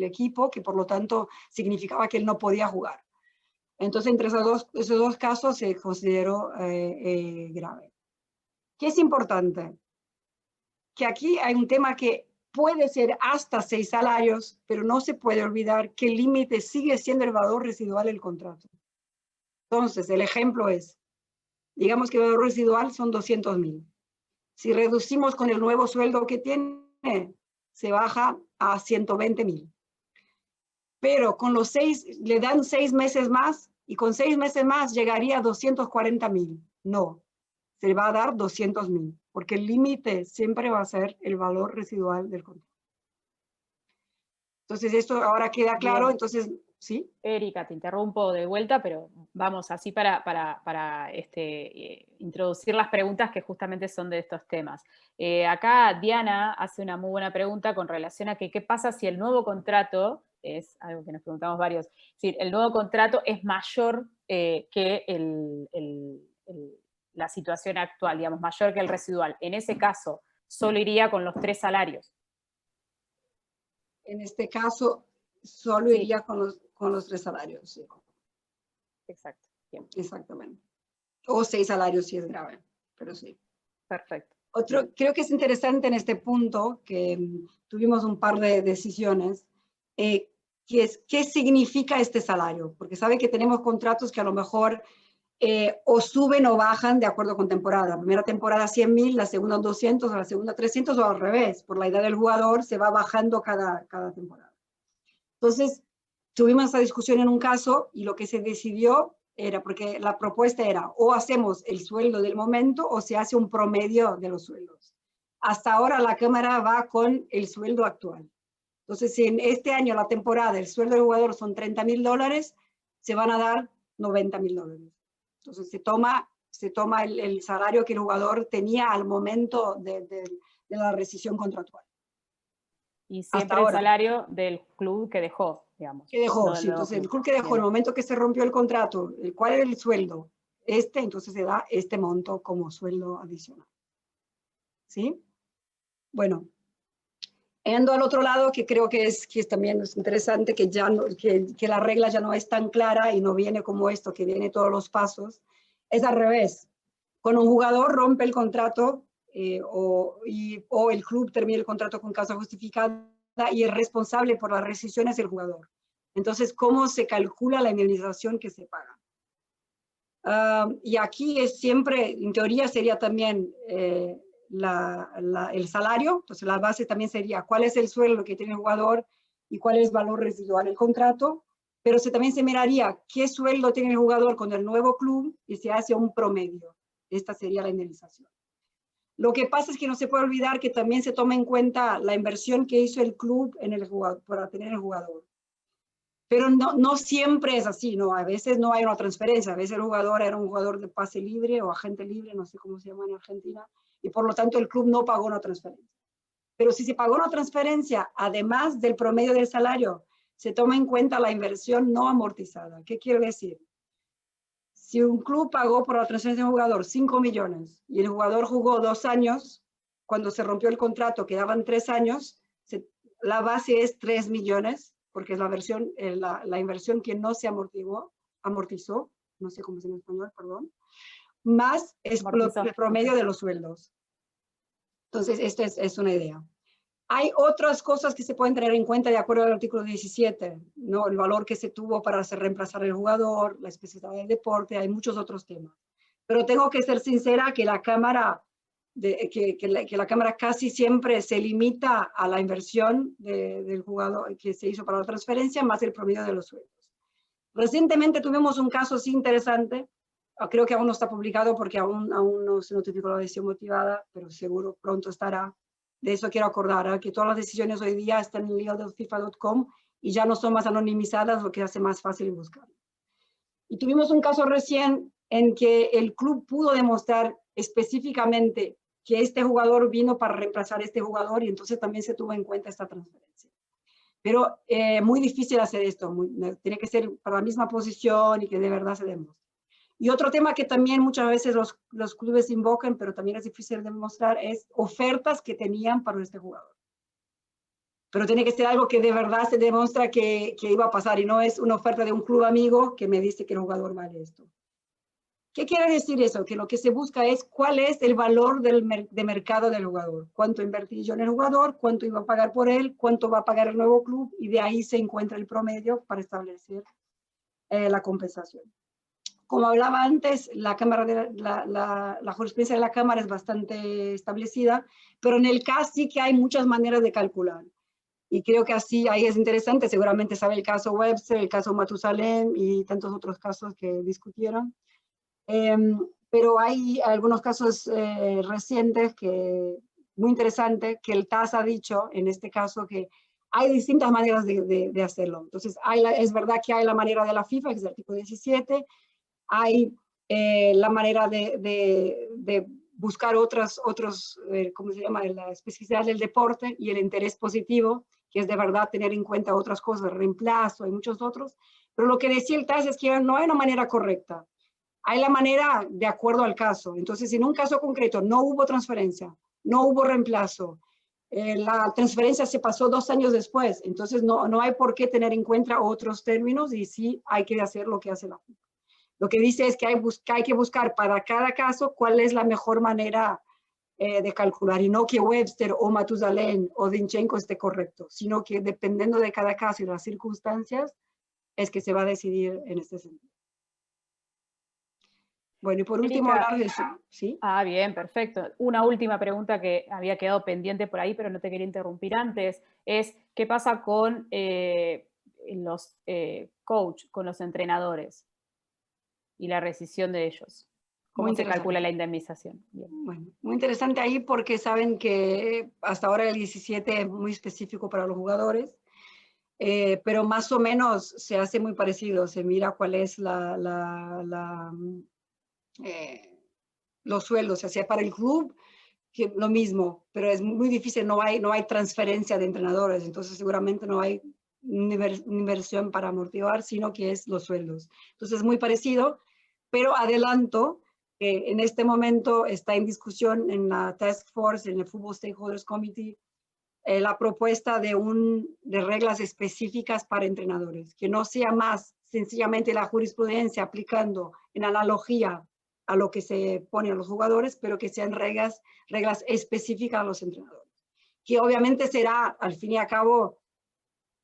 equipo, que por lo tanto significaba que él no podía jugar. Entonces, entre esos dos casos se consideró grave. ¿Qué es importante? Que aquí hay un tema que puede ser hasta 6 salarios, pero no se puede olvidar que el límite sigue siendo el valor residual del contrato. Entonces, el ejemplo es, digamos que el valor residual son 200,000. Si reducimos con el nuevo sueldo que tiene, se baja a 120,000. Pero con los 6, le dan 6 meses más, y con 6 meses más llegaría a 240,000. No, se le va a dar 200,000, porque el límite siempre va a ser el valor residual del contrato. Entonces, esto ahora queda claro. Bien. Entonces, ¿sí? Erika, te interrumpo de vuelta, pero vamos así para introducir las preguntas que justamente son de estos temas. Acá Diana hace una muy buena pregunta con relación a que qué pasa si el nuevo contrato, es algo que nos preguntamos varios, si el nuevo contrato es mayor que la situación actual, digamos, mayor que el residual. En ese caso, solo iría con los 3 salarios. En este caso, solo iría con los 3 salarios. Sí. Exacto. Bien. Exactamente. O 6 salarios si es grave, pero sí. Perfecto. Creo que es interesante en este punto, que tuvimos un par de decisiones, que es qué significa este salario, porque sabe que tenemos contratos que a lo mejor o suben o bajan de acuerdo con temporada. La primera temporada 100,000, la segunda 200, la segunda 300 o al revés. Por la edad del jugador se va bajando cada temporada. Entonces, tuvimos esa discusión en un caso y lo que se decidió era, porque la propuesta era o hacemos el sueldo del momento o se hace un promedio de los sueldos. Hasta ahora la Cámara va con el sueldo actual. Entonces, si en este año, la temporada, el sueldo del jugador son $30.000, se van a dar $90.000. Entonces, se toma el salario que el jugador tenía al momento de la rescisión contractual. Y siempre el salario del club que dejó, digamos. Que dejó, sí. Entonces, el club que dejó, en el momento que se rompió el contrato, ¿cuál era el sueldo? Entonces se da este monto como sueldo adicional. ¿Sí? Bueno, yendo al otro lado, que creo que también es interesante, que la regla ya no es tan clara y no viene como esto, que viene todos los pasos, es al revés. Cuando un jugador rompe el contrato o el club termina el contrato con causa justificada y el responsable por la rescisión es el jugador. Entonces, ¿cómo se calcula la indemnización que se paga? Y aquí es siempre, en teoría sería también el salario, entonces la base también sería cuál es el sueldo que tiene el jugador y cuál es el valor residual del contrato, pero también se miraría qué sueldo tiene el jugador con el nuevo club y se hace un promedio. Esta sería la indemnización. Lo que pasa es que no se puede olvidar que también se toma en cuenta la inversión que hizo el club en el jugador, para tener el jugador. Pero no siempre es así, ¿no? A veces no hay una transferencia, a veces el jugador era un jugador de pase libre o agente libre, no sé cómo se llama en Argentina, y por lo tanto el club no pagó una transferencia. Pero si se pagó una transferencia, además del promedio del salario, se toma en cuenta la inversión no amortizada. ¿Qué quiere decir? Si un club pagó por la transferencia de un jugador 5 millones y el jugador jugó 2 años, cuando se rompió el contrato quedaban 3 años, la base es 3 millones, porque es la inversión que no se amortizó, no sé cómo se llama en español, perdón, más es el promedio de los sueldos. Entonces, esta es una idea. Hay otras cosas que se pueden tener en cuenta de acuerdo al artículo 17, ¿no? El valor que se tuvo para hacer reemplazar al jugador, la especificidad del deporte, hay muchos otros temas. Pero tengo que ser sincera que la Cámara, la Cámara casi siempre se limita a la inversión del jugador que se hizo para la transferencia más el promedio de los sueldos. Recientemente tuvimos un caso así interesante, creo que aún no está publicado porque aún no se notificó la decisión motivada, pero seguro pronto estará. De eso quiero acordar, que todas las decisiones hoy día están en legaldelfifa.com y ya no son más anonimizadas, lo que hace más fácil buscar. Y tuvimos un caso recién en que el club pudo demostrar específicamente que este jugador vino para reemplazar a este jugador y entonces también se tuvo en cuenta esta transferencia. Pero muy difícil hacer esto, tiene que ser para la misma posición y que de verdad se demuestre. Y otro tema que también muchas veces los clubes invocan, pero también es difícil de demostrar, es ofertas que tenían para este jugador. Pero tiene que ser algo que de verdad se demuestra que iba a pasar y no es una oferta de un club amigo que me dice que el jugador vale esto. ¿Qué quiere decir eso? Que lo que se busca es cuál es el valor de mercado del jugador. ¿Cuánto invertí yo en el jugador? ¿Cuánto iba a pagar por él? ¿Cuánto va a pagar el nuevo club? Y de ahí se encuentra el promedio para establecer la compensación. Como hablaba antes, la jurisprudencia de la Cámara es bastante establecida, pero en el caso sí que hay muchas maneras de calcular. Y creo que ahí es interesante, seguramente sabe el caso Webster, el caso Matusalem y tantos otros casos que discutieron. Pero hay algunos casos recientes muy interesantes que el TAS ha dicho, en este caso, que hay distintas maneras de hacerlo. Entonces, es verdad que hay la manera de la FIFA, que es el artículo 17, hay la manera de buscar otros ¿cómo se llama? La especificidad del deporte y el interés positivo, que es de verdad tener en cuenta otras cosas, reemplazo, hay muchos otros. Pero lo que decía el TAS es que no hay una manera correcta. Hay la manera de acuerdo al caso. Entonces, en un caso concreto no hubo transferencia, no hubo reemplazo, la transferencia se pasó 2 años después, entonces no hay por qué tener en cuenta otros términos y sí hay que hacer lo que hace la FIFA. Lo que dice es que hay que buscar para cada caso cuál es la mejor manera de calcular y no que Webster o Matusalem o Dinchenko esté correcto, sino que dependiendo de cada caso y las circunstancias es que se va a decidir en este sentido. Bueno, y por último hablar de eso, ¿sí? Ah, bien, perfecto. Una última pregunta que había quedado pendiente por ahí, pero no te quería interrumpir antes, es ¿qué pasa con los coach con los entrenadores y la rescisión de ellos? ¿Cómo se calcula la indemnización? Bien. Bueno, muy interesante ahí porque saben que hasta ahora el 17 es muy específico para los jugadores, pero más o menos se hace muy parecido, se mira cuál es los sueldos, o sea, para el club que lo mismo, pero es muy difícil, no hay transferencia de entrenadores, entonces seguramente no hay una inversión para amortiguar, sino que es los sueldos. Entonces es muy parecido, pero adelanto que en este momento está en discusión en la Task Force, en el Football Stakeholders Committee, la propuesta de reglas específicas para entrenadores, que no sea más sencillamente la jurisprudencia aplicando en analogía a lo que se pone a los jugadores, pero que sean reglas específicas a los entrenadores. Que obviamente será, al fin y al cabo,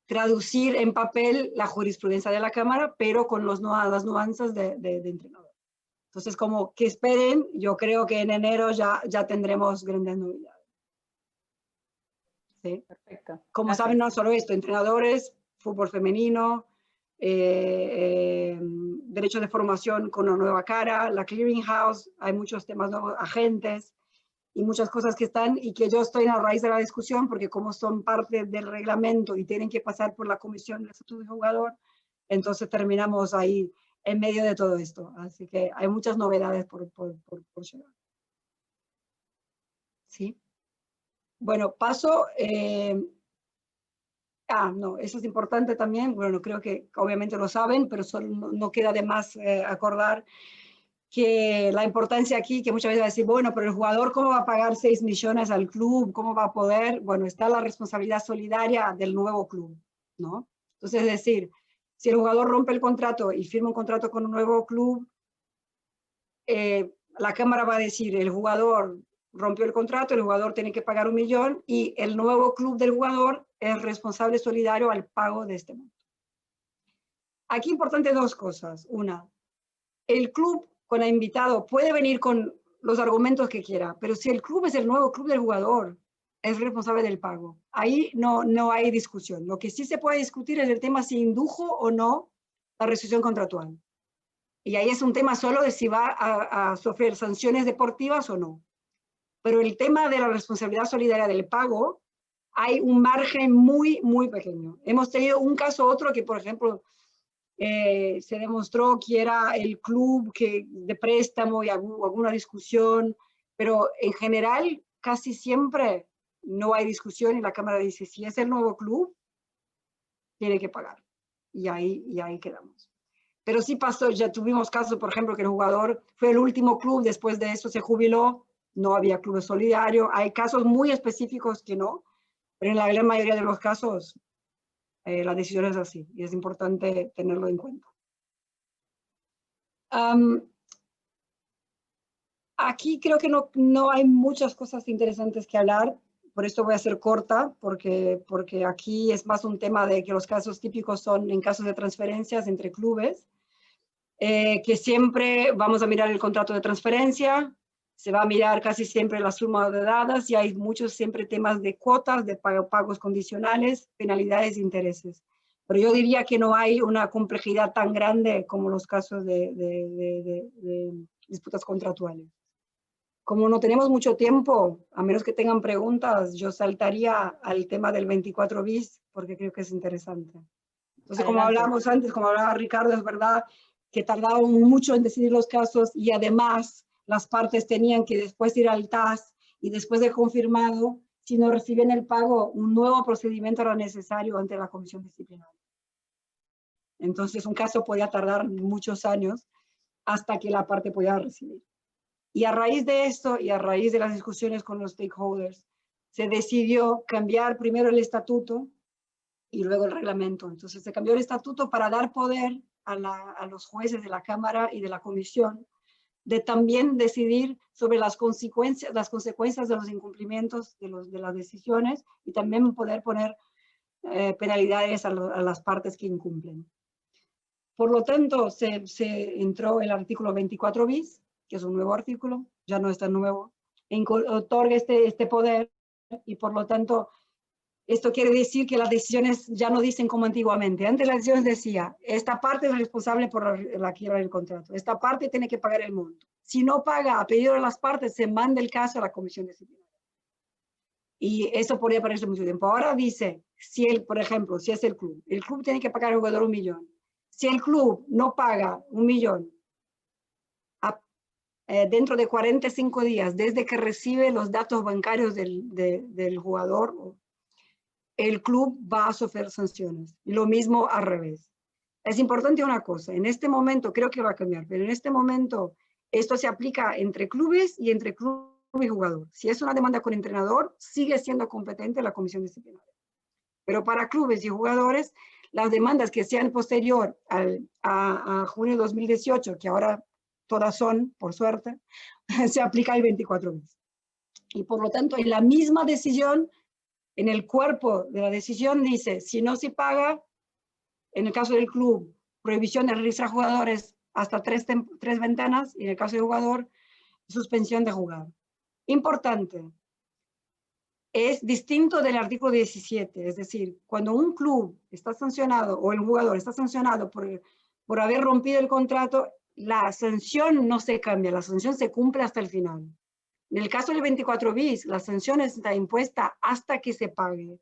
traducir en papel la jurisprudencia de la Cámara, pero con las nuances de entrenador. Entonces, como que esperen, yo creo que en enero ya tendremos grandes novedades. ¿Sí? Perfecto. Como Gracias. saben, no solo esto, entrenadores, fútbol femenino, derecho de formación con una nueva cara, la clearinghouse, hay muchos temas nuevos, agentes y muchas cosas que están y que yo estoy a raíz de la discusión porque como son parte del reglamento y tienen que pasar por la comisión del estatuto de jugador, entonces terminamos ahí en medio de todo esto. Así que hay muchas novedades por llegar. ¿Sí? Bueno, paso... no, eso es importante también. Bueno, creo que obviamente lo saben, pero no queda de más acordar que la importancia aquí, que muchas veces va a decir, bueno, pero el jugador, ¿cómo va a pagar 6 millones al club? ¿Cómo va a poder? Bueno, está la responsabilidad solidaria del nuevo club, ¿no? Entonces, es decir, si el jugador rompe el contrato y firma un contrato con un nuevo club, la Cámara va a decir, el jugador rompió el contrato, el jugador tiene que pagar 1 millón y el nuevo club del jugador es responsable solidario al pago de este monto. Aquí importante 2 cosas. Una, el club con el invitado puede venir con los argumentos que quiera, pero si el club es el nuevo club del jugador, es responsable del pago. Ahí no hay discusión. Lo que sí se puede discutir es el tema si indujo o no la rescisión contractual. Y ahí es un tema solo de si va a sufrir sanciones deportivas o no. Pero el tema de la responsabilidad solidaria del pago, hay un margen muy, muy pequeño. Hemos tenido un caso otro que, por ejemplo, se demostró que era el club de préstamo y alguna discusión, pero en general casi siempre no hay discusión y la Cámara dice, si es el nuevo club, tiene que pagar. Y ahí quedamos. Pero sí pasó, ya tuvimos casos, por ejemplo, que el jugador fue el último club, después de eso se jubiló, no había club solidario. Hay casos muy específicos que no, pero en la gran mayoría de los casos la decisión es así y es importante tenerlo en cuenta. Aquí creo que no hay muchas cosas interesantes que hablar, por esto voy a ser corta, porque aquí es más un tema de que los casos típicos son en casos de transferencias entre clubes, que siempre vamos a mirar el contrato de transferencia, se va a mirar casi siempre la suma de dadas y hay muchos siempre temas de cuotas, de pagos condicionales, penalidades e intereses. Pero yo diría que no hay una complejidad tan grande como los casos de disputas contractuales. Como no tenemos mucho tiempo, a menos que tengan preguntas, yo saltaría al tema del 24 bis, porque creo que es interesante. Entonces, como hablábamos antes, como hablaba Ricardo, es verdad que tardaron mucho en decidir los casos y además las partes tenían que después ir al TAS y después de confirmado, si no reciben el pago, un nuevo procedimiento era necesario ante la comisión disciplinaria. Entonces, un caso podía tardar muchos años hasta que la parte podía recibir. Y a raíz de esto y a raíz de las discusiones con los stakeholders, se decidió cambiar primero el estatuto y luego el reglamento. Entonces se cambió el estatuto para dar poder a los jueces de la Cámara y de la Comisión de también decidir sobre las consecuencias de los incumplimientos de las decisiones y también poder poner penalidades a las partes que incumplen. Por lo tanto, se entró el artículo 24 bis, que es un nuevo artículo, ya no es tan nuevo, otorga este poder y por lo tanto Esto quiere decir que las decisiones ya no dicen como antiguamente. Antes las decisiones decía, esta parte es responsable por la quiebra del contrato, esta parte tiene que pagar el monto. Si no paga a pedido de las partes, se manda el caso a la comisión disciplinaria. Y eso podría parecer mucho tiempo. Ahora dice, si él, por ejemplo, si es el club tiene que pagar al jugador 1 millón. Si el club no paga 1 millón dentro de 45 días, desde que recibe los datos bancarios del jugador, el club va a sufrir sanciones. Y lo mismo al revés. Es importante una cosa, en este momento, creo que va a cambiar, pero en este momento esto se aplica entre clubes y entre club y jugador. Si es una demanda con entrenador, sigue siendo competente la comisión disciplinaria. Pero para clubes y jugadores, las demandas que sean posterior a junio de 2018, que ahora todas son, por suerte, se aplica el 24 bis. Y por lo tanto, en la misma decisión, en el cuerpo de la decisión dice, si no se paga, en el caso del club, prohibición de registrar jugadores hasta 3 ventanas, y en el caso del jugador, suspensión de jugar. Importante, es distinto del artículo 17, es decir, cuando un club está sancionado o el jugador está sancionado por haber rompido el contrato, la sanción no se cambia, la sanción se cumple hasta el final. En el caso del 24 bis, la sanción está impuesta hasta que se pague.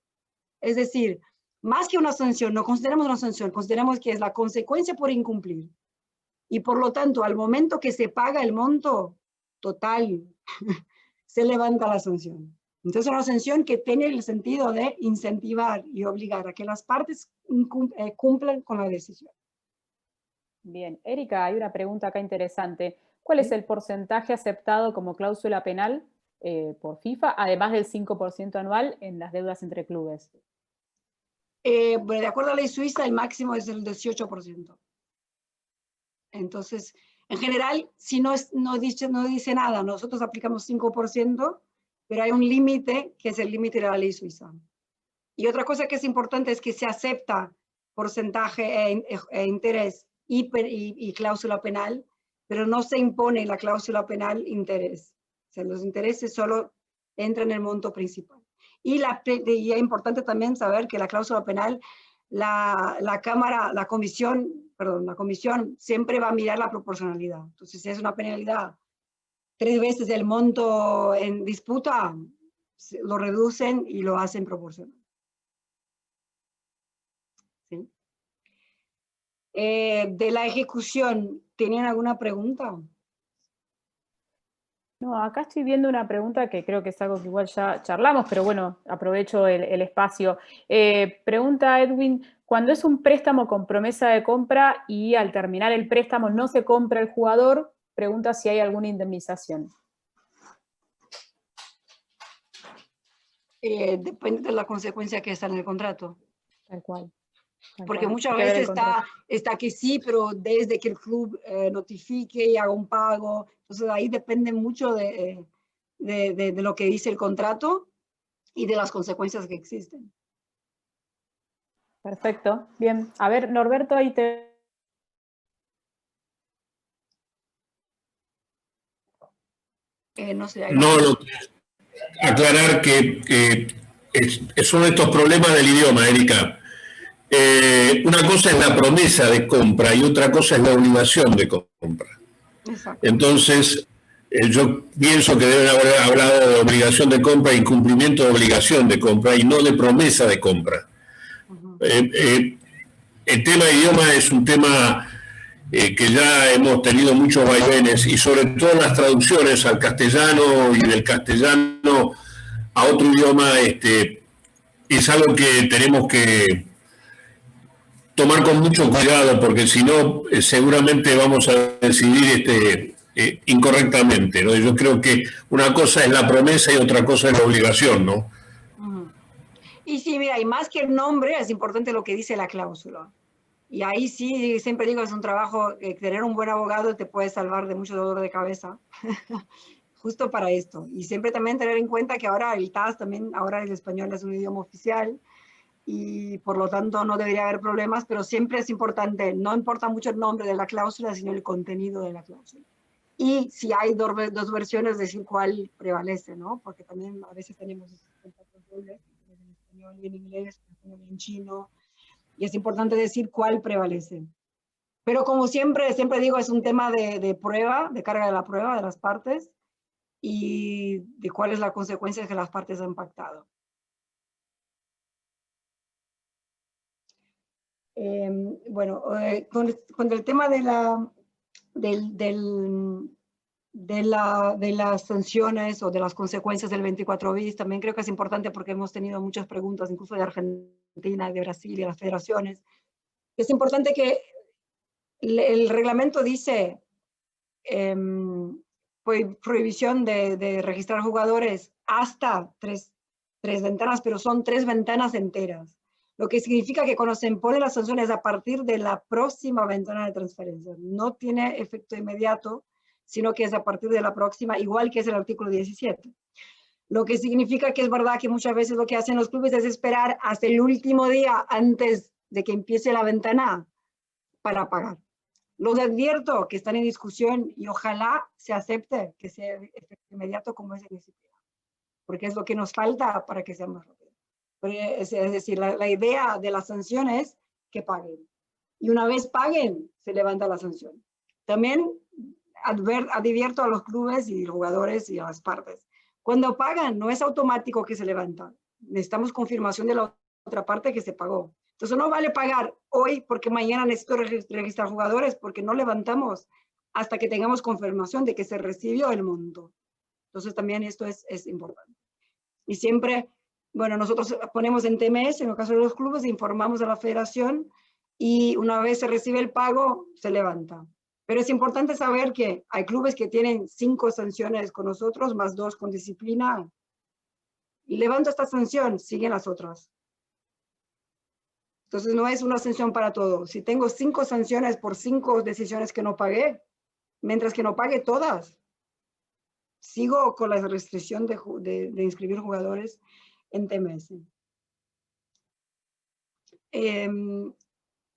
Es decir, más que una sanción, no consideramos una sanción, consideramos que es la consecuencia por incumplir. Y por lo tanto, al momento que se paga el monto total, se levanta la sanción. Entonces, una sanción que tiene el sentido de incentivar y obligar a que las partes cumplan con la decisión. Bien, Erika, hay una pregunta acá interesante. ¿Cuál es el porcentaje aceptado como cláusula penal por FIFA, además del 5% anual en las deudas entre clubes? Bueno, de acuerdo a la ley suiza, el máximo es el 18%. Entonces, en general, si no dice nada, nosotros aplicamos 5%, pero hay un límite que es el límite de la ley suiza. Y otra cosa que es importante es que se acepta porcentaje e interés y cláusula penal, pero no se impone la cláusula penal interés. O sea, los intereses solo entran en el monto principal. Y es importante también saber que la cláusula penal, la comisión siempre va a mirar la proporcionalidad. Entonces, si es una penalidad 3 veces el monto en disputa, lo reducen y lo hacen proporcional. ¿Sí? De la ejecución, ¿tenían alguna pregunta? No, acá estoy viendo una pregunta que creo que es algo que igual ya charlamos, pero bueno, aprovecho el espacio. Pregunta Edwin, cuando es un préstamo con promesa de compra y al terminar el préstamo no se compra el jugador, pregunta si hay alguna indemnización. Depende de la consecuencia que está en el contrato. Tal cual. Porque muchas veces está que sí, pero desde que el club notifique y haga un pago, entonces ahí depende mucho de lo que dice el contrato y de las consecuencias que existen. Perfecto, bien. A ver, Norberto, ahí te... No sé. Aclarar que son estos problemas del idioma, Erika. Una cosa es la promesa de compra y otra cosa es la obligación de compra. Exacto. Entonces, yo pienso que deben haber hablado de obligación de compra e incumplimiento de obligación de compra y no de promesa de compra. El tema de idioma es un tema que ya hemos tenido muchos vaivenes y sobre todo las traducciones al castellano y del castellano a otro idioma es algo que tenemos que tomar con mucho cuidado porque si no seguramente vamos a decidir incorrectamente, ¿no? Yo creo que una cosa es la promesa y otra cosa es la obligación, ¿no? Y sí, mira, y más que el nombre es importante lo que dice la cláusula. Y ahí sí, siempre digo, es un trabajo, tener un buen abogado te puede salvar de mucho dolor de cabeza, justo para esto. Y siempre también tener en cuenta que ahora el TAS también, ahora el español es un idioma oficial, y por lo tanto no debería haber problemas, pero siempre es importante, no importa mucho el nombre de la cláusula, sino el contenido de la cláusula. Y si hay dos versiones, decir cuál prevalece, ¿no? Porque también a veces tenemos contratos dobles, en español en inglés, en español y en chino, y es importante decir cuál prevalece. Pero como siempre digo, es un tema de prueba, de carga de la prueba de las partes, y de cuál es la consecuencia que las partes han pactado. Bueno, con el tema de las sanciones o de las consecuencias del 24 bis, también creo que es importante porque hemos tenido muchas preguntas, incluso de Argentina, de Brasil y de las federaciones. Es importante que el reglamento dice prohibición de registrar jugadores hasta tres ventanas, pero son 3 ventanas enteras. Lo que significa que cuando se imponen las sanciones a partir de la próxima ventana de transferencia, no tiene efecto inmediato, sino que es a partir de la próxima, igual que es el artículo 17. Lo que significa que es verdad que muchas veces lo que hacen los clubes es esperar hasta el último día antes de que empiece la ventana para pagar. Los advierto que están en discusión y ojalá se acepte que sea efecto inmediato como es el disciplina, porque es lo que nos falta para que sea más rápido. Es decir, la idea de la sanción es que paguen. Y una vez paguen, se levanta la sanción. También advierto a los clubes y jugadores y a las partes. Cuando pagan, no es automático que se levanta. Necesitamos confirmación de la otra parte que se pagó. Entonces no vale pagar hoy porque mañana necesito registrar jugadores porque no levantamos hasta que tengamos confirmación de que se recibió el monto. Entonces también esto es importante. Y siempre, bueno, nosotros ponemos en TMS, en el caso de los clubes, informamos a la federación y una vez se recibe el pago, se levanta. Pero es importante saber que hay clubes que tienen 5 sanciones con nosotros, más 2 con disciplina. Y levanto esta sanción, siguen las otras. Entonces no es una sanción para todo. Si tengo 5 sanciones por 5 decisiones que no pagué, mientras que no pague todas, sigo con la restricción de inscribir jugadores en TMS.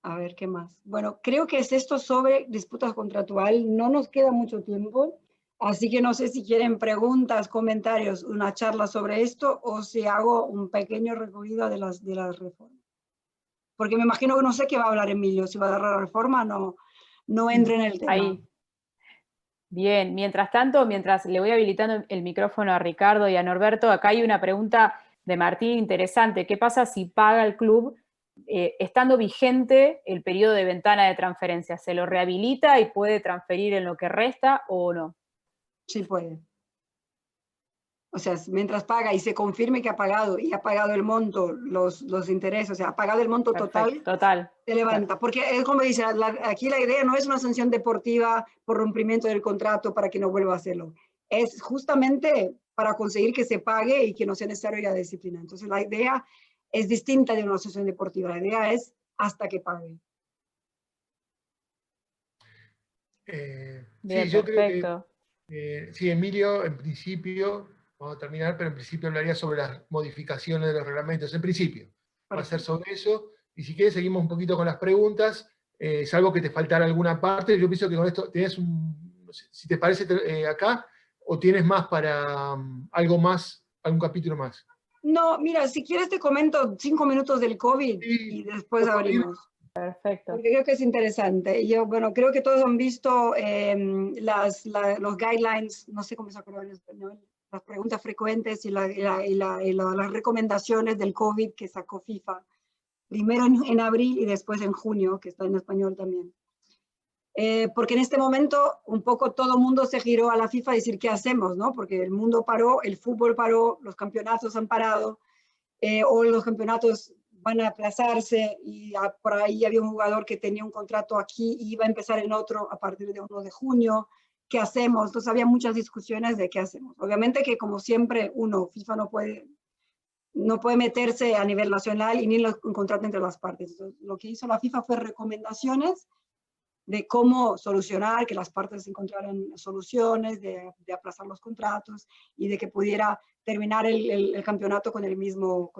A ver, ¿qué más? Bueno, creo que es esto sobre disputas contractual. No nos queda mucho tiempo, así que no sé si quieren preguntas, comentarios, una charla sobre esto o si hago un pequeño recorrido de las reformas. Porque me imagino que no sé qué va a hablar Emilio, si va a dar la reforma, no entre en el tema. Ahí. Bien, mientras tanto, mientras le voy habilitando el micrófono a Ricardo y a Norberto, acá hay una pregunta de Martín interesante. ¿Qué pasa si paga el club estando vigente el periodo de ventana de transferencia? ¿Se lo rehabilita y puede transferir en lo que resta o no? Sí puede. O sea, mientras paga y se confirme que ha pagado y ha pagado el monto, los intereses, o sea, ha pagado el monto total, se levanta. Porque es como dice, aquí la idea no es una sanción deportiva por rompimiento del contrato para que no vuelva a hacerlo. Es justamente para conseguir que se pague y que no sea necesario la disciplina. Entonces la idea es distinta de una sanción deportiva. La idea es hasta que pague. Bien, sí, yo perfecto. creo que sí, Emilio, en principio, vamos a terminar, pero en principio hablaría sobre las modificaciones de los reglamentos. En principio, va a ser sobre eso. Y si quieres, seguimos un poquito con las preguntas, salvo que te faltara alguna parte. Yo pienso que con esto tenés no sé, si te parece acá, o tienes más para algo más, algún capítulo más. No, mira, si quieres te comento 5 minutos del COVID y después abrimos. Perfecto. Porque creo que es interesante. Yo, bueno, creo que todos han visto los guidelines, no sé cómo se acuerdan en español, las preguntas frecuentes y las recomendaciones del COVID que sacó FIFA, primero en abril y después en junio, que está en español también. Porque en este momento un poco todo el mundo se giró a la FIFA a decir qué hacemos, ¿no? Porque el mundo paró, el fútbol paró, los campeonatos han parado, o los campeonatos van a aplazarse y por ahí había un jugador que tenía un contrato aquí y iba a empezar en otro a partir de 1 de junio. ¿Qué hacemos? Entonces había muchas discusiones de qué hacemos. Obviamente que como siempre FIFA no puede meterse a nivel nacional y ni en contrato entre las partes. Entonces, lo que hizo la FIFA fue recomendaciones de cómo solucionar, que las partes encontraran soluciones, de aplazar los contratos y de que pudiera terminar el campeonato con el mismo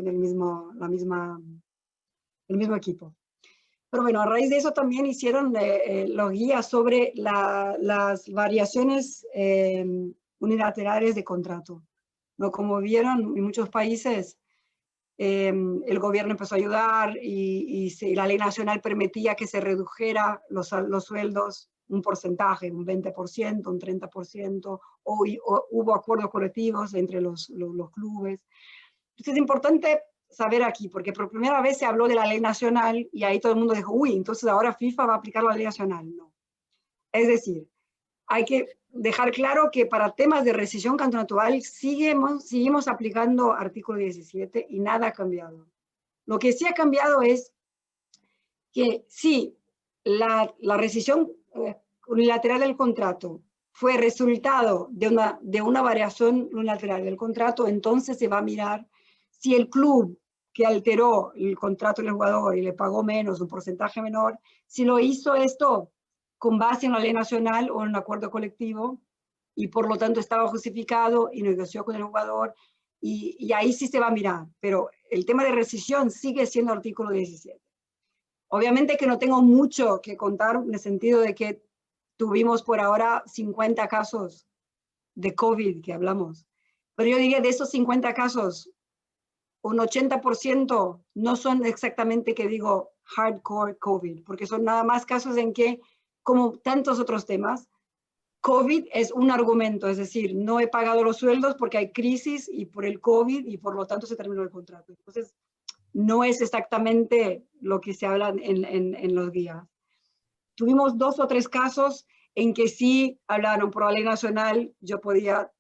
equipo. Pero bueno, a raíz de eso también hicieron los guías sobre las variaciones unilaterales de contrato. ¿No? Como vieron, en muchos países el gobierno empezó a ayudar y la ley nacional permitía que se redujera los sueldos un porcentaje, un 20%, un 30%, o hubo acuerdos colectivos entre los clubes. Entonces es importante saber aquí, porque por primera vez se habló de la ley nacional y ahí todo el mundo dijo, uy, entonces ahora FIFA va a aplicar la ley nacional. No. Es decir, hay que dejar claro que para temas de rescisión contractual seguimos aplicando artículo 17 y nada ha cambiado. Lo que sí ha cambiado es que sí, la rescisión unilateral del contrato fue resultado de una variación unilateral del contrato, entonces se va a mirar si el club que alteró el contrato del jugador y le pagó menos, un porcentaje menor, si lo hizo esto con base en la ley nacional o en un acuerdo colectivo, y por lo tanto estaba justificado y negoció con el jugador, y ahí sí se va a mirar. Pero el tema de rescisión sigue siendo artículo 17. Obviamente que no tengo mucho que contar en el sentido de que tuvimos por ahora 50 casos de COVID que hablamos. Pero yo diría de esos 50 casos, un 80% no son exactamente, que digo, hardcore COVID, porque son nada más casos en que, como tantos otros temas, COVID es un argumento, es decir, no he pagado los sueldos porque hay crisis y por el COVID y por lo tanto se terminó el contrato. Entonces, no es exactamente lo que se habla en los guías. Tuvimos 2 o 3 casos en que sí hablaron por la ley nacional, yo podía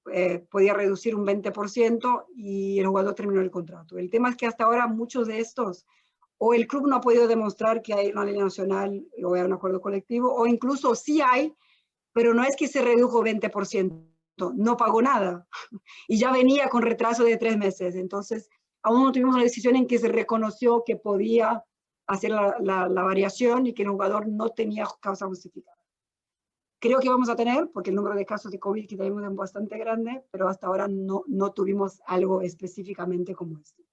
reducir un 20% y el jugador terminó el contrato. El tema es que hasta ahora muchos de estos, o el club no ha podido demostrar que hay una ley nacional o hay un acuerdo colectivo, o incluso sí hay, pero no es que se redujo 20%, no pagó nada y ya venía con retraso de 3 meses. Entonces, aún no tuvimos una decisión en que se reconoció que podía hacer la variación y que el jugador no tenía causa justificada. Creo que vamos a tener, porque el número de casos de COVID que tenemos es bastante grande, pero hasta ahora no tuvimos algo específicamente como esto.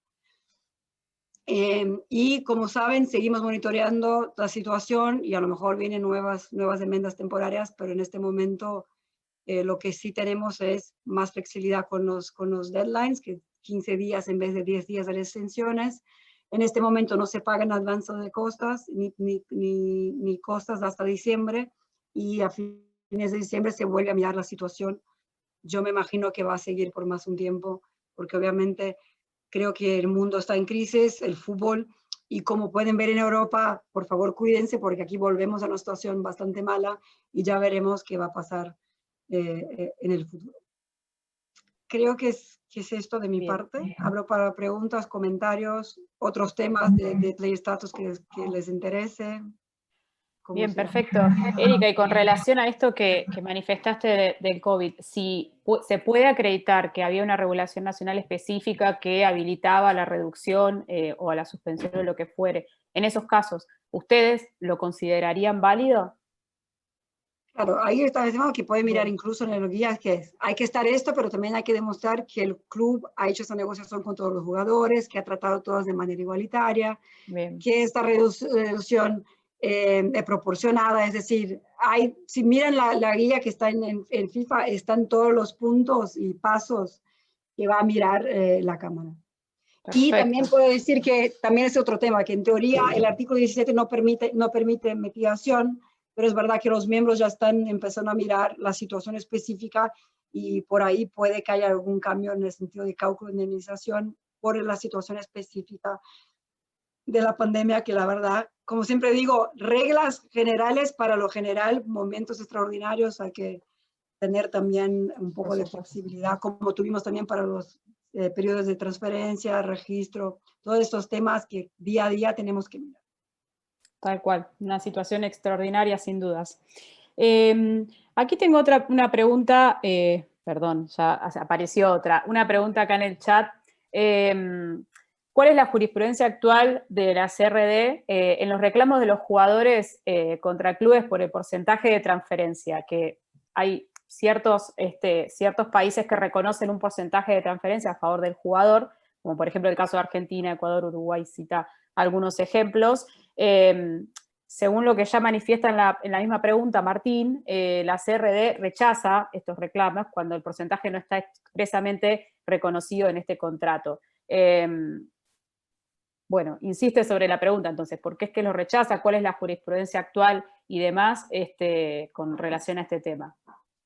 Y como saben, seguimos monitoreando la situación y a lo mejor vienen nuevas enmiendas temporarias, pero en este momento lo que sí tenemos es más flexibilidad con los deadlines, que 15 días en vez de 10 días de las extensiones. En este momento no se pagan avances de costas ni costas hasta diciembre, y a fines de diciembre se vuelve a mirar la situación. Yo me imagino que va a seguir por más un tiempo, porque obviamente creo que el mundo está en crisis, el fútbol, y como pueden ver en Europa, por favor cuídense, porque aquí volvemos a una situación bastante mala y ya veremos qué va a pasar en el futuro. Creo que es esto de mi parte. Abro para preguntas, comentarios, otros temas de Play Status que les interese. Bien, perfecto. Erika, y con relación a esto que manifestaste del COVID, si se puede acreditar que había una regulación nacional específica que habilitaba la reducción o la suspensión o lo que fuere, en esos casos, ¿ustedes lo considerarían válido? Claro, ahí establecemos que puede mirar incluso en los guías que hay que estar esto, pero también hay que demostrar que el club ha hecho esa negociación con todos los jugadores, que ha tratado a todos de manera igualitaria, bien, que esta reducción es proporcionada, es decir, si miran la guía que está en FIFA, están todos los puntos y pasos que va a mirar la Cámara. Perfecto. Y también puedo decir que también es otro tema, que en teoría el artículo 17 no permite mitigación, pero es verdad que los miembros ya están empezando a mirar la situación específica y por ahí puede que haya algún cambio en el sentido de cálculo de indemnización por la situación específica de la pandemia, que la verdad, como siempre digo, reglas generales para lo general, momentos extraordinarios, hay que tener también un poco de flexibilidad, como tuvimos también para los periodos de transferencia, registro, todos estos temas que día a día tenemos que mirar. Tal cual, una situación extraordinaria sin dudas. Aquí tengo una pregunta, perdón, ya apareció otra, una pregunta acá en el chat. ¿Cuál es la jurisprudencia actual de la CRD en los reclamos de los jugadores contra clubes por el porcentaje de transferencia? Que hay ciertos países que reconocen un porcentaje de transferencia a favor del jugador, como por ejemplo el caso de Argentina, Ecuador, Uruguay, cita algunos ejemplos. Según lo que ya manifiesta en la misma pregunta Martín, la CRD rechaza estos reclamos cuando el porcentaje no está expresamente reconocido en este contrato. Bueno, insiste sobre la pregunta, entonces, ¿por qué es que lo rechaza? ¿Cuál es la jurisprudencia actual y demás con relación a este tema?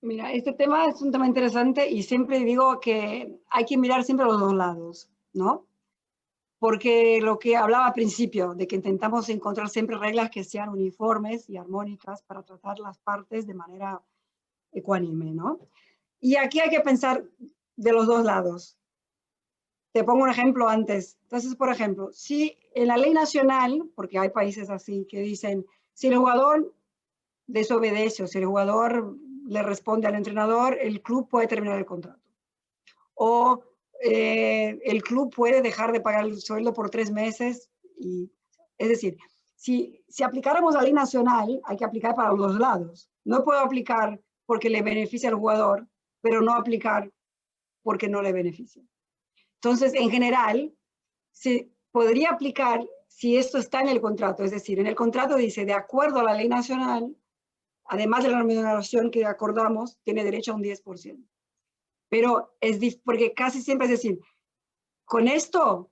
Mira, este tema es un tema interesante y siempre digo que hay que mirar siempre los dos lados, ¿no? Porque lo que hablaba al principio, de que intentamos encontrar siempre reglas que sean uniformes y armónicas para tratar las partes de manera ecuánime, ¿no? Y aquí hay que pensar de los dos lados. Te pongo un ejemplo antes. Entonces, por ejemplo, si en la ley nacional, porque hay países así que dicen, si el jugador desobedece o si el jugador le responde al entrenador, el club puede terminar el contrato. O el club puede dejar de pagar el sueldo por 3 meses. Es decir, si aplicáramos la ley nacional, hay que aplicar para los dos lados. No puedo aplicar porque le beneficia al jugador, pero no aplicar porque no le beneficia. Entonces, en general, se podría aplicar si esto está en el contrato. Es decir, en el contrato dice, de acuerdo a la ley nacional, además de la remuneración que acordamos, tiene derecho a un 10%. Pero porque casi siempre es decir, con esto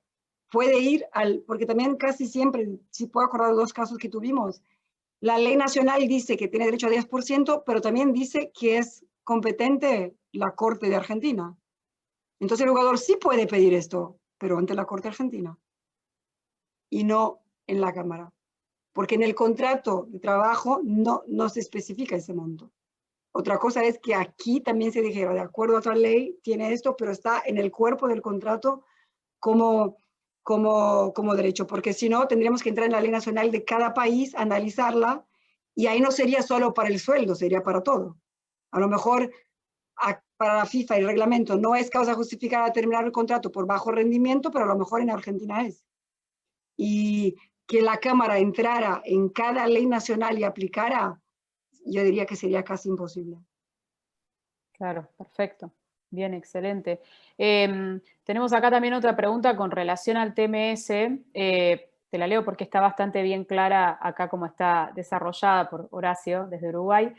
puede ir porque también casi siempre, si puedo acordar 2 casos que tuvimos, la ley nacional dice que tiene derecho a 10%, pero también dice que es competente la Corte de Argentina. Entonces el jugador sí puede pedir esto, pero ante la Corte Argentina y no en la Cámara. Porque en el contrato de trabajo no se especifica ese monto. Otra cosa es que aquí también se dijera, de acuerdo a otra ley, tiene esto, pero está en el cuerpo del contrato como derecho, porque si no, tendríamos que entrar en la ley nacional de cada país, analizarla, y ahí no sería solo para el sueldo, sería para todo. A lo mejor para la FIFA el reglamento no es causa justificada terminar el contrato por bajo rendimiento, pero a lo mejor en Argentina es. Y que la Cámara entrara en cada ley nacional y aplicara, yo diría que sería casi imposible. Claro, perfecto. Bien, excelente. Tenemos acá también otra pregunta con relación al TMS. Te la leo porque está bastante bien clara acá como está desarrollada por Horacio desde Uruguay.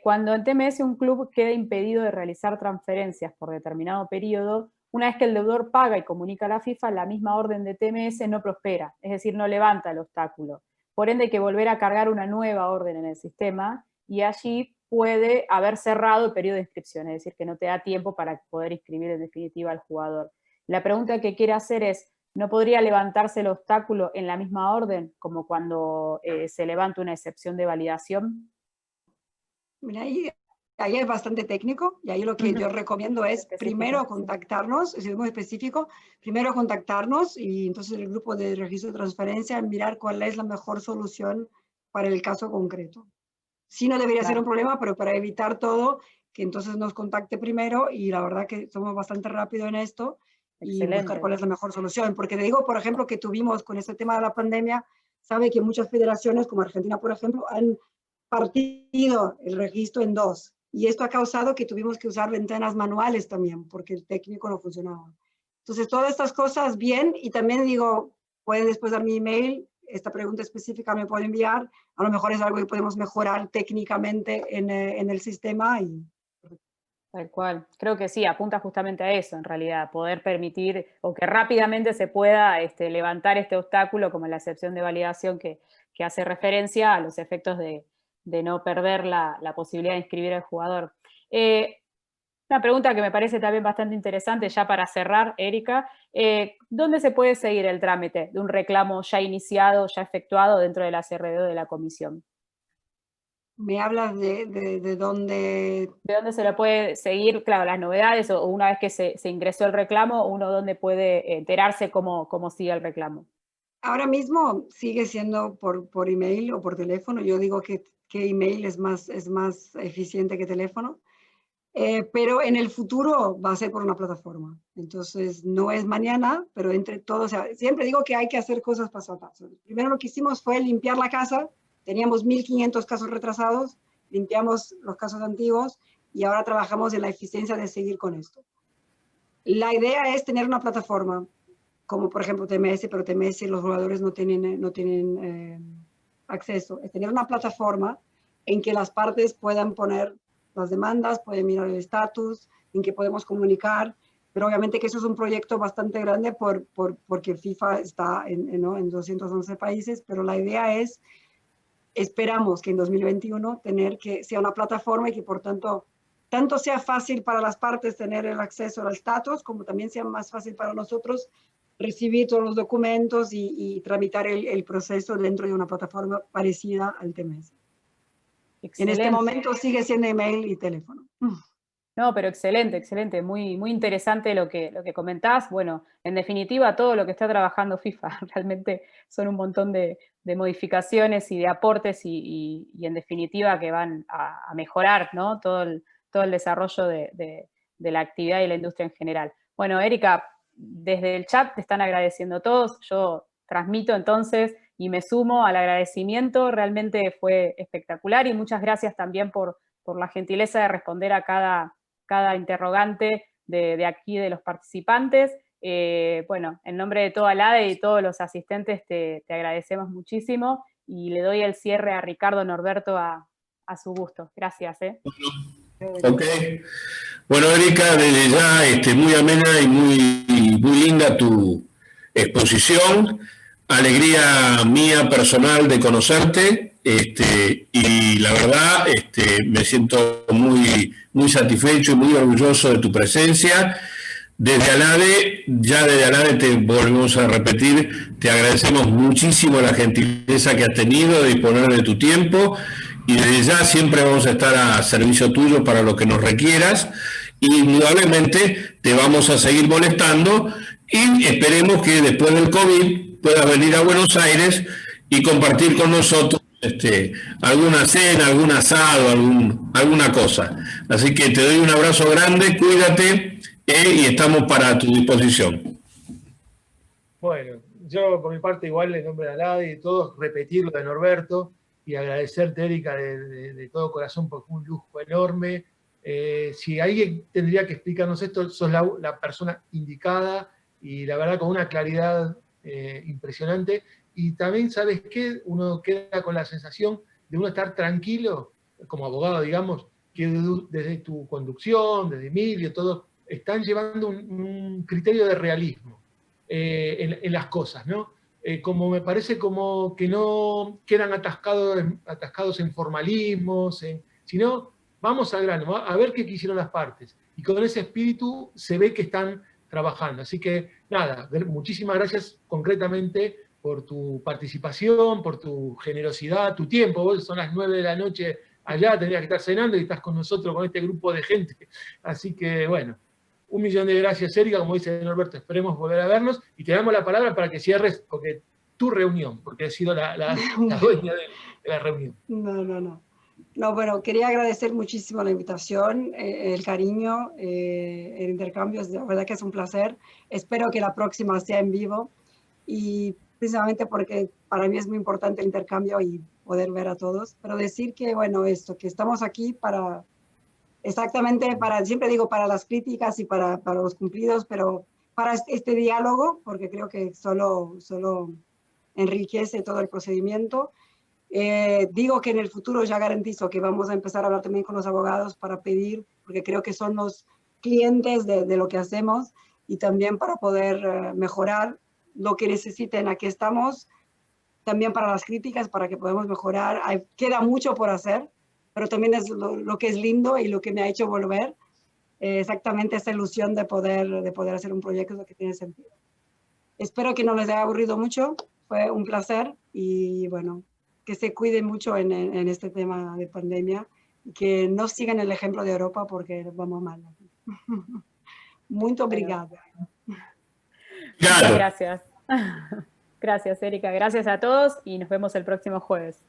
Cuando en TMS un club queda impedido de realizar transferencias por determinado periodo, una vez que el deudor paga y comunica a la FIFA, la misma orden de TMS no prospera, es decir, no levanta el obstáculo. Por ende, hay que volver a cargar una nueva orden en el sistema y allí puede haber cerrado el periodo de inscripción, es decir, que no te da tiempo para poder inscribir en definitiva al jugador. La pregunta que quiere hacer es, ¿no podría levantarse el obstáculo en la misma orden, como cuando se levanta una excepción de validación? Mira, ahí es bastante técnico, y ahí lo que yo recomiendo es primero contactarnos, es muy específico, primero contactarnos y entonces el grupo de registro de transferencia mirar cuál es la mejor solución para el caso concreto. Sí, no debería ser un problema, pero para evitar todo, que entonces nos contacte primero, y la verdad que somos bastante rápido en esto. Excelente. Y buscar cuál es la mejor solución. Porque te digo, por ejemplo, que tuvimos con este tema de la pandemia, sabe que muchas federaciones, como Argentina, por ejemplo, han partido el registro en 2. Y esto ha causado que tuvimos que usar ventanas manuales también, porque el técnico no funcionaba. Entonces, todas estas cosas bien, y también digo, pueden después dar mi email, esta pregunta específica me puede enviar, a lo mejor es algo que podemos mejorar técnicamente en el sistema. Tal cual. Creo que sí, apunta justamente a eso, en realidad, poder permitir o que rápidamente se pueda levantar este obstáculo, como la excepción de validación que hace referencia a los efectos de no perder la posibilidad de inscribir al jugador. Una pregunta que me parece también bastante interesante, ya para cerrar, Erika, ¿dónde se puede seguir el trámite de un reclamo ya iniciado, ya efectuado dentro de la CRDO de la comisión? ¿Me hablas de dónde? ¿De dónde se lo puede seguir, claro, las novedades, o una vez que se ingresó el reclamo, uno dónde puede enterarse cómo sigue el reclamo? Ahora mismo sigue siendo por email o por teléfono. Yo digo que email es más eficiente que teléfono. Pero en el futuro va a ser por una plataforma. Entonces, no es mañana, pero entre todos, o sea, siempre digo que hay que hacer cosas paso a paso. Primero lo que hicimos fue limpiar la casa, teníamos 1.500 casos retrasados, limpiamos los casos antiguos y ahora trabajamos en la eficiencia de seguir con esto. La idea es tener una plataforma, como por ejemplo TMS, pero TMS los jugadores no tienen acceso. Es tener una plataforma en que las partes puedan poner las demandas, pueden mirar el estatus, en que podemos comunicar, pero obviamente que eso es un proyecto bastante grande porque FIFA está ¿no? en 211 países, pero la idea es, esperamos que en 2021 tener que sea una plataforma y que por tanto sea fácil para las partes tener el acceso a los datos, como también sea más fácil para nosotros recibir todos los documentos y tramitar el proceso dentro de una plataforma parecida al TMS. Excelente. En este momento sigue siendo email y teléfono. No, pero excelente, excelente, muy, muy interesante lo que comentás. Bueno, en definitiva, todo lo que está trabajando FIFA realmente son un montón de modificaciones y de aportes y en definitiva que van a mejorar, ¿no? todo el desarrollo de la actividad y la industria en general. Bueno, Erika, desde el chat te están agradeciendo todos. Yo transmito entonces y me sumo al agradecimiento. Realmente fue espectacular y muchas gracias también por la gentileza de responder a cada interrogante de aquí de los participantes. Bueno, en nombre de toda la ADE y todos los asistentes te agradecemos muchísimo y le doy el cierre a Ricardo Norberto a su gusto. Gracias. Ok. Bueno, Erika, desde ya muy amena y muy linda tu exposición. Alegría mía personal de conocerte y la verdad me siento muy satisfecho y muy orgulloso de tu presencia. Desde ALADE te volvemos a repetir, te agradecemos muchísimo la gentileza que has tenido de disponer de tu tiempo y desde ya siempre vamos a estar a servicio tuyo para lo que nos requieras y indudablemente te vamos a seguir molestando y esperemos que después del COVID puedas venir a Buenos Aires y compartir con nosotros alguna cena, algún asado, alguna cosa. Así que te doy un abrazo grande, cuídate y estamos para tu disposición. Bueno, yo por mi parte igual en nombre de ALADE y todos repetir lo de Norberto y agradecerte, Erika, de todo corazón porque fue un lujo enorme. Si alguien tendría que explicarnos esto, sos la persona indicada y la verdad con una claridad impresionante. Y también, ¿sabes qué? Uno queda con la sensación de uno estar tranquilo, como abogado, digamos, que desde tu conducción, desde Emilio, todos están llevando un criterio de realismo en las cosas, ¿no? Como me parece como que no quedan atascados en formalismos, sino vamos al grano, a ver qué quisieron las partes. Y con ese espíritu se ve que están trabajando. Así que, nada, muchísimas gracias concretamente por tu participación, por tu generosidad, tu tiempo. Vos son las 9 de la noche allá, tendrías que estar cenando y estás con nosotros, con este grupo de gente. Así que, bueno, 1.000.000 de gracias, Erika, como dice Norberto, esperemos volver a vernos y te damos la palabra para que cierres porque tu reunión, porque has sido la dueña de la reunión. No, bueno, quería agradecer muchísimo la invitación, el cariño, el intercambio, la verdad que es un placer. Espero que la próxima sea en vivo y precisamente porque para mí es muy importante el intercambio y poder ver a todos, pero decir que, bueno, que estamos aquí siempre digo, para las críticas y para los cumplidos, pero para este diálogo, porque creo que solo enriquece todo el procedimiento. Digo que en el futuro ya garantizo que vamos a empezar a hablar también con los abogados para pedir, porque creo que son los clientes de lo que hacemos y también para poder mejorar lo que necesiten. Aquí estamos también para las críticas, para que podamos mejorar. Queda mucho por hacer, pero también es lo que es lindo y lo que me ha hecho volver. Exactamente esa ilusión de poder hacer un proyecto que tiene sentido. Espero que no les haya aburrido mucho. Fue un placer y bueno, que se cuiden mucho en este tema de pandemia y que no sigan el ejemplo de Europa porque vamos mal. Muito obrigada. Muchas gracias. Gracias, Erika. Gracias a todos y nos vemos el próximo jueves.